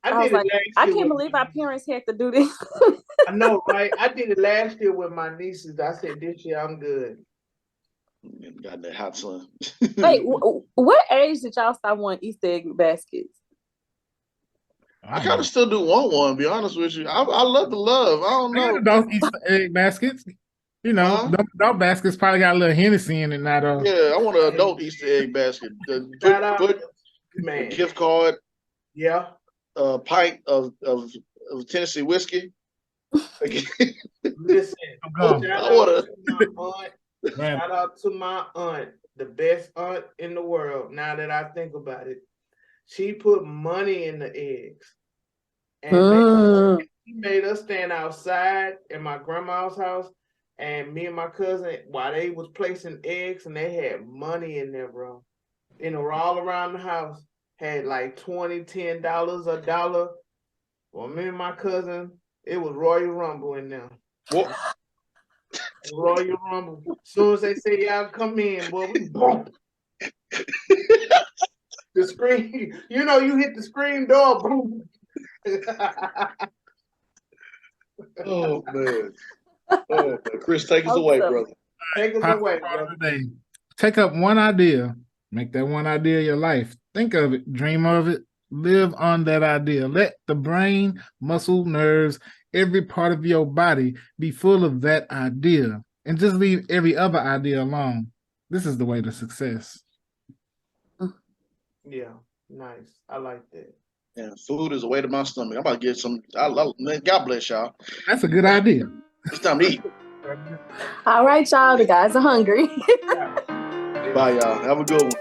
I can't believe our parents had to do this. I know, right? I did it last year with my nieces. I said this year I'm good. Got that hot sun. Wait, what age did y'all start wanting Easter egg baskets? I kind of still do want one, to be honest with you. I love the love. I don't know. Those Easter egg baskets. You know, those baskets probably got a little Hennessy in it now, though. Yeah, I want an adult Easter egg basket. Put a gift card. Yeah. A pint of Tennessee whiskey. Listen, shout out to my aunt, the best aunt in the world. Now that I think about it, she put money in the eggs, and she made us stand outside in my grandma's house And me and my cousin, while they was placing eggs, and they had money in there, bro. You know, all around the house, had like $20, $10, $1. Well, me and my cousin, it was Royal Rumble in there. What? Royal Rumble. As soon as they say y'all come in, boy, we boom. The screen, you know, you hit the screen door, boom. Oh man. Oh man. Chris, take us away, brother. Take us away, brother. Take up one idea, make that one idea your life. Think of it, dream of it, live on that idea. Let the brain, muscle, nerves, every part of your body be full of that idea, and just leave every other idea alone. This is the way to success. Yeah, nice. I like that. Yeah, food is a way to my stomach. I'm about to get some. Man, God bless y'all. That's a good idea. It's time to eat. All right, y'all. The guys are hungry. Bye, y'all. Have a good one.